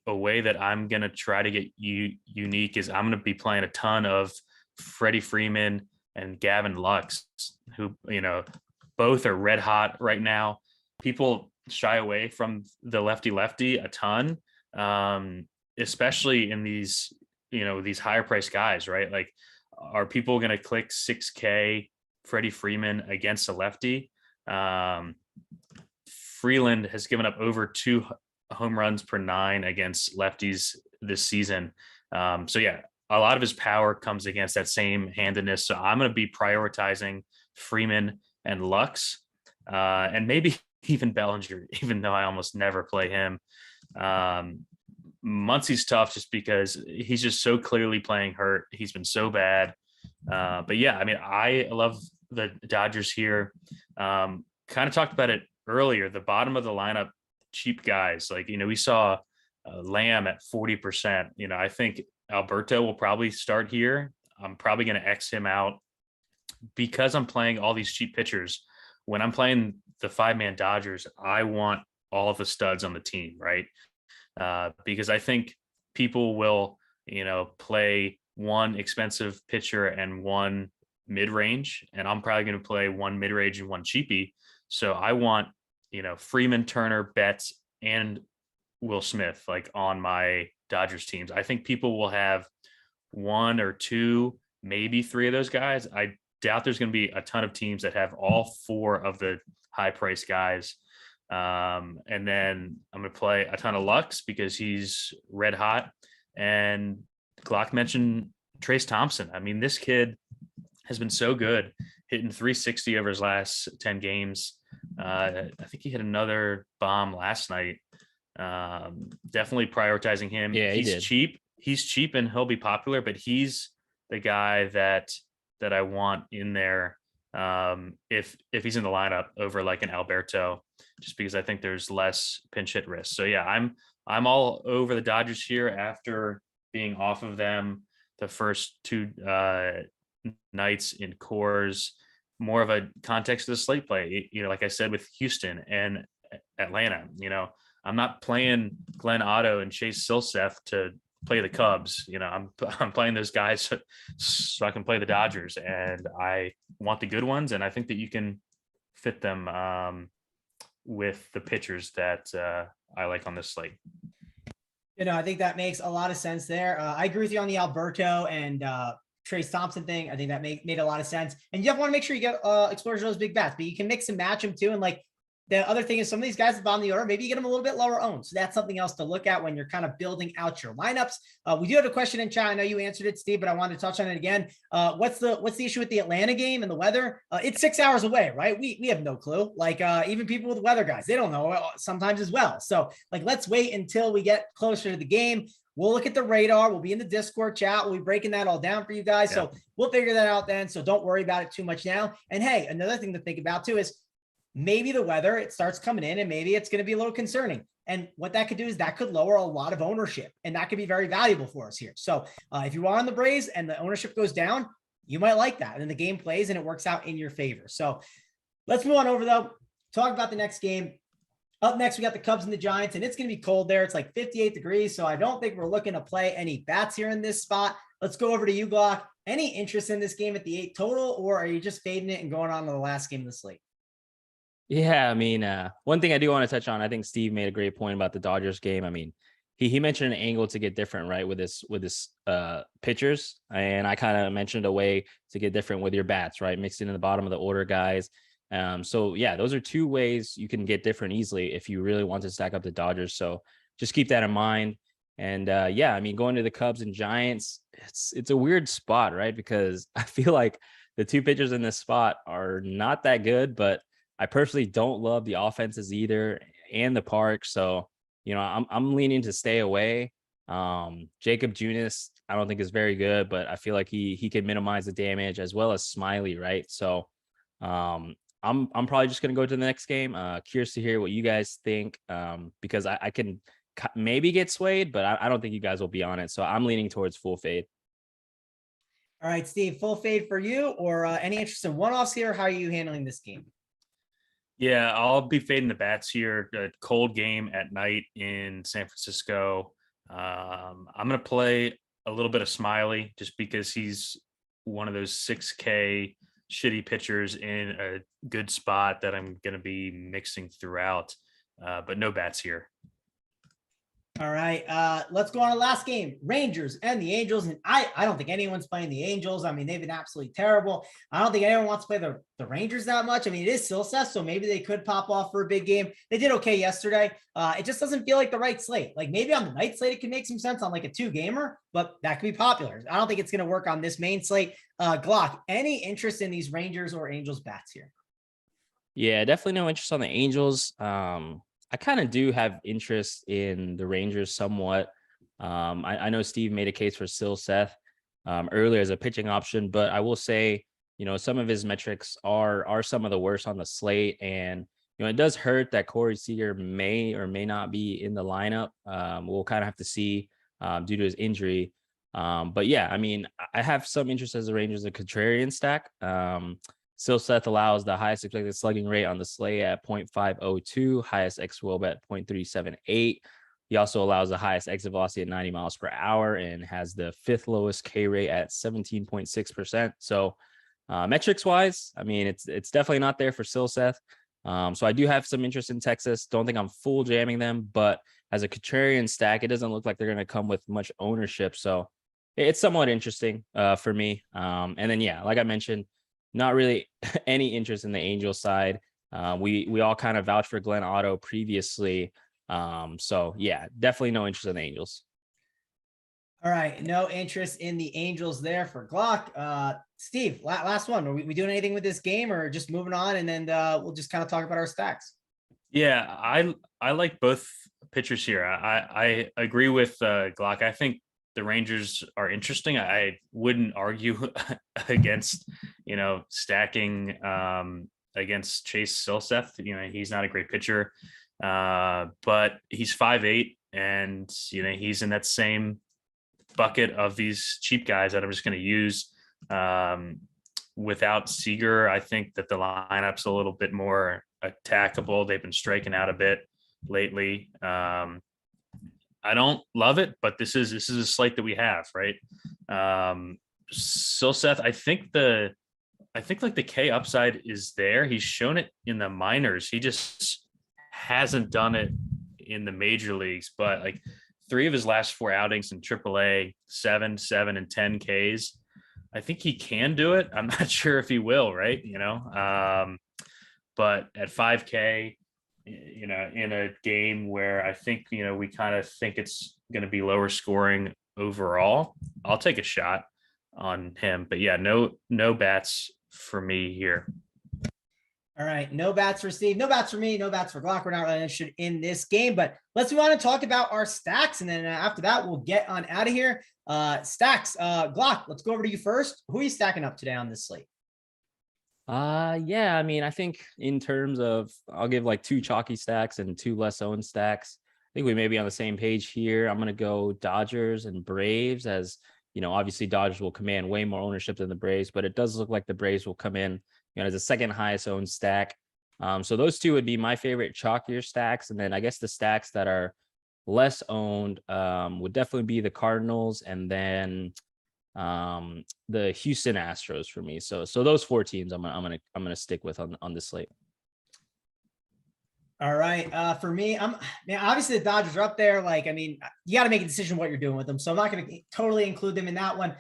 a way that I'm going to try to get unique is I'm going to be playing a ton of Freddie Freeman and Gavin Lux, who, both are red hot right now. People shy away from the lefty a ton, especially in these, these higher priced guys, right? Like, are people going to click 6K Freddie Freeman against a lefty? Freeland has given up over 2 home runs per 9 against lefties this season. So yeah, a lot of his power comes against that same handedness. So I'm going to be prioritizing Freeman and Lux, and maybe even Bellinger, even though I almost never play him. Muncy's tough just because he's just so clearly playing hurt. He's been so bad. But yeah, I mean, I love the Dodgers here. Kind of talked about it earlier, the bottom of the lineup, cheap guys. Like, we saw Lamb at 40%. I think Alberto will probably start here. I'm probably going to X him out because I'm playing all these cheap pitchers. When I'm playing the 5-man Dodgers, I want all of the studs on the team, right? Because I think people will, play one expensive pitcher and one mid-range, and I'm probably going to play one mid-range and one cheapie. So I want, Freeman, Turner, Betts, and Will Smith, like, on my Dodgers teams. I think people will have 1 or 2, maybe 3 of those guys. I doubt there's going to be a ton of teams that have all 4 of the high price guys. And then I'm going to play a ton of Lux because he's red hot. And Glock mentioned Trace Thompson. I mean, this kid has been so good, hitting 360 over his last 10 games. I think he hit another bomb last night. Definitely prioritizing him. Yeah, he's cheap. He's cheap and he'll be popular, but he's the guy that I want in there. If he's in the lineup over like an Alberto, just because I think there's less pinch hit risk. So yeah, I'm all over the Dodgers here after being off of them the first 2 nights in Coors. More of a context to the slate play, like I said, with Houston and Atlanta. I'm not playing Glenn Otto and Chase Silseth to play the Cubs. I'm playing those guys so I can play the Dodgers, and I want the good ones. And I think that you can fit them with the pitchers that I like on this slate. I think that makes a lot of sense there. I agree with you on the Alberto and Trace Thompson thing. I think that made a lot of sense. And you want to make sure you get exposure to those big bats, but you can mix and match them too. And like, the other thing is some of these guys at the bottom of the order, maybe you get them a little bit lower owned. So that's something else to look at when you're kind of building out your lineups. We do have a question in chat. I know you answered it, Steve, but I wanted to touch on it again. What's the issue with the Atlanta game and the weather? It's 6 hours away, right? We have no clue. Like even people with weather guys, they don't know sometimes as well. So like, let's wait until we get closer to the game. We'll look at the radar. We'll be in the Discord chat. We'll be breaking that all down for you guys. Yeah. So we'll figure that out then. So don't worry about it too much now. And hey, another thing to think about too is maybe the weather, it starts coming in and maybe it's going to be a little concerning. And what that could do is that could lower a lot of ownership, and that could be very valuable for us here. So if you are on the Braves and the ownership goes down, you might like that. And then the game plays and it works out in your favor. So let's move on over though. Talk about the next game. Up next, we got the Cubs and the Giants, and it's going to be cold there. It's like 58 degrees. So I don't think we're looking to play any bats here in this spot. Let's go over to you, Glock. Any interest in this game at the 8 total, or are you just fading it and going on to the last game of the slate? Yeah, I mean, one thing I do want to touch on, I think Steve made a great point about the Dodgers game. I mean, he mentioned an angle to get different, right, with his pitchers, and I kind of mentioned a way to get different with your bats, right, mixed in the bottom of the order guys. So yeah, those are 2 ways you can get different easily if you really want to stack up the Dodgers. So just keep that in mind. And yeah, I mean, going to the Cubs and Giants, it's a weird spot, right? Because I feel like the 2 pitchers in this spot are not that good, but I personally don't love the offenses either and the park. So, I'm leaning to stay away. Jacob Junis, I don't think is very good, but I feel like he can minimize the damage, as well as Smiley, right? So I'm probably just gonna go to the next game. Curious to hear what you guys think, because I can maybe get swayed, but I don't think you guys will be on it. So I'm leaning towards full fade. All right, Steve, full fade for you, or any interest in one-offs here? How are you handling this game? Yeah, I'll be fading the bats here. A cold game at night in San Francisco. I'm going to play a little bit of Smiley just because he's one of those 6K shitty pitchers in a good spot that I'm going to be mixing throughout, but no bats here. All right, let's go on to the last game, Rangers and the Angels. And I don't think anyone's playing the Angels. I mean, they've been absolutely terrible. I don't think anyone wants to play the Rangers that much. I mean, it is Silseth, so maybe they could pop off for a big game. They did okay yesterday. It just doesn't feel like the right slate. Like maybe on the night slate, it can make some sense on like a 2-gamer, but that could be popular. I don't think it's going to work on this main slate. Glock, any interest in these Rangers or Angels bats here? Yeah, definitely no interest on the Angels. I kind of do have interest in the Rangers somewhat. I know Steve made a case for Silseth earlier as a pitching option, but I will say, some of his metrics are some of the worst on the slate. And, it does hurt that Corey Seager may or may not be in the lineup. We'll kind of have to see due to his injury. But yeah, I mean, I have some interest as the Rangers, a contrarian stack. Silseth allows the highest expected slugging rate on the slate at 0.502, highest xWOB at 0.378. He also allows the highest exit velocity at 90 miles per hour and has the 5th lowest K rate at 17.6%. So metrics wise, I mean, it's definitely not there for Silseth. So I do have some interest in Texas. Don't think I'm full jamming them, but as a contrarian stack, it doesn't look like they're going to come with much ownership. So it's somewhat interesting for me. And then, yeah, like I mentioned, not really any interest in the Angels side. We all kind of vouched for Glenn Otto previously. So yeah, definitely no interest in the Angels. All right, no interest in the Angels there for Glock. Steve, last one. Are we doing anything with this game, or just moving on, and then we'll just kind of talk about our stacks? Yeah, I like both pitchers here. I agree with Glock. I think the Rangers are interesting. I wouldn't argue against, stacking against Chase Silseth. He's not a great pitcher, but he's 5'8", and he's in that same bucket of these cheap guys that I'm just going to use. Without Seager, I think that the lineup's a little bit more attackable. They've been striking out a bit lately. I don't love it, but this is a slate that we have, right? Silseth, I think like the K upside is there. He's shown it in the minors. He just hasn't done it in the major leagues, but like 3 of his last 4 outings in AAA, 7, and 10 Ks. I think he can do it. I'm not sure if he will, right? But at 5K, in a game where I think, we kind of think it's going to be lower scoring overall, I'll take a shot on him. But yeah, no bats for me here. All right, no bats for Steve, no bats for me, no bats for Glock. We're not really interested in this game, but let's move on and talk about our stacks. And then after that, we'll get on out of here. Stacks, Glock, let's go over to you first. Who are you stacking up today on this slate? Yeah, I mean, I think in terms of, I'll give like 2 chalky stacks and 2 less owned stacks. I think we may be on the same page here. I'm going to go Dodgers and Braves, as obviously Dodgers will command way more ownership than the Braves, but it does look like the Braves will come in, as the second highest owned stack. So those 2 would be my favorite chalkier stacks. And then I guess the stacks that are less owned would definitely be the Cardinals, and then the Houston Astros for me. So those 4 teams I'm gonna stick with on this slate. All right. For me, obviously the Dodgers are up there. Like, I mean, you got to make a decision what you're doing with them. So I'm not going to totally include them in that one.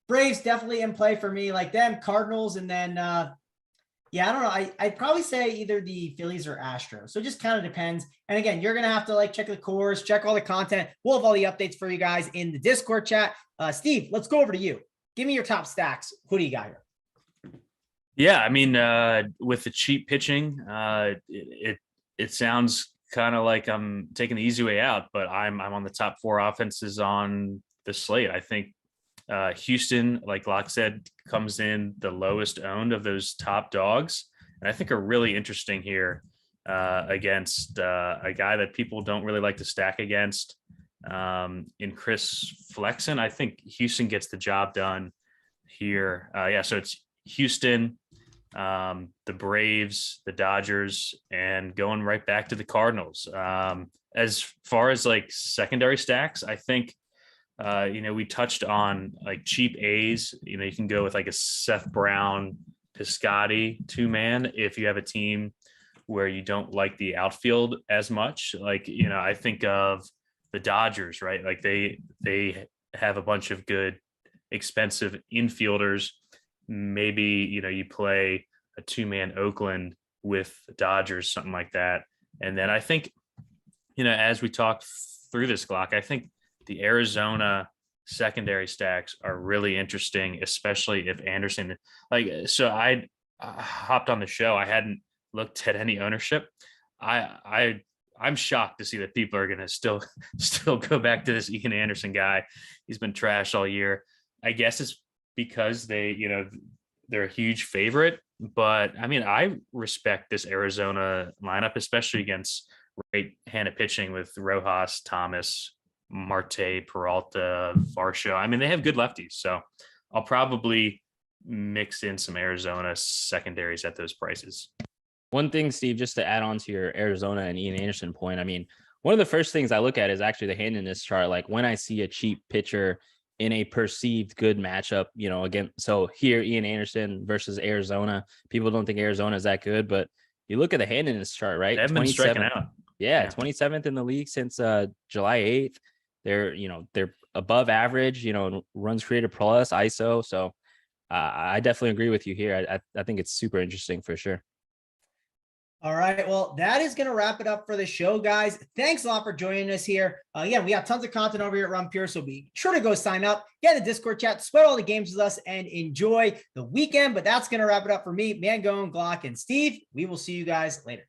Braves definitely in play for me, like them. Cardinals, and then yeah, I don't know. I'd probably say either the Phillies or Astros. So it just kind of depends. And again, you're going to have to like check the Coors, check all the content. We'll have all the updates for you guys in the Discord chat. Steve, let's go over to you. Give me your top stacks. Who do you got here? Yeah, I mean, with the cheap pitching, it sounds kind of like I'm taking the easy way out, but I'm on the top 4 offenses on the slate. I think Houston, like Locke said, comes in the lowest owned of those top dogs, and I think are really interesting here against a guy that people don't really like to stack against in Chris Flexen. I think Houston gets the job done here. So it's Houston, the Braves, the Dodgers, and going right back to the Cardinals. As far as like secondary stacks, I think we touched on like cheap A's. You can go with like a Seth Brown, Piscotty 2-man if you have a team where you don't like the outfield as much. Like, I think of the Dodgers, right? Like they have a bunch of good, expensive infielders. Maybe, you play a 2-man Oakland with the Dodgers, something like that. And then I think, as we talk through this, Glock, I think the Arizona secondary stacks are really interesting, especially if Anderson, so I hopped on the show. I hadn't looked at any ownership. I'm shocked to see that people are going to still go back to this Ian Anderson guy. He's been trashed all year. I guess it's because they're a huge favorite, but I mean, I respect this Arizona lineup, especially against right-handed pitching with Rojas, Thomas, Marte, Peralta, Varsho. I mean, they have good lefties, so I'll probably mix in some Arizona secondaries at those prices. One thing, Steve, just to add on to your Arizona and Ian Anderson point, I mean, one of the first things I look at is actually the handedness chart. Like when I see a cheap pitcher in a perceived good matchup, again, so here, Ian Anderson versus Arizona, people don't think Arizona is that good, but you look at the handedness chart, right? They haven't been striking out. Yeah, 27th in the league since July 8th. They're above average, runs created plus, ISO. So I definitely agree with you here. I think it's super interesting for sure. All right. Well, that is going to wrap it up for the show, guys. Thanks a lot for joining us here. Again, we have tons of content over here at Run Pure, so be sure to go sign up, get in the Discord chat, sweat all the games with us, and enjoy the weekend. But that's going to wrap it up for me, Mangone, Glock, and Steve. We will see you guys later.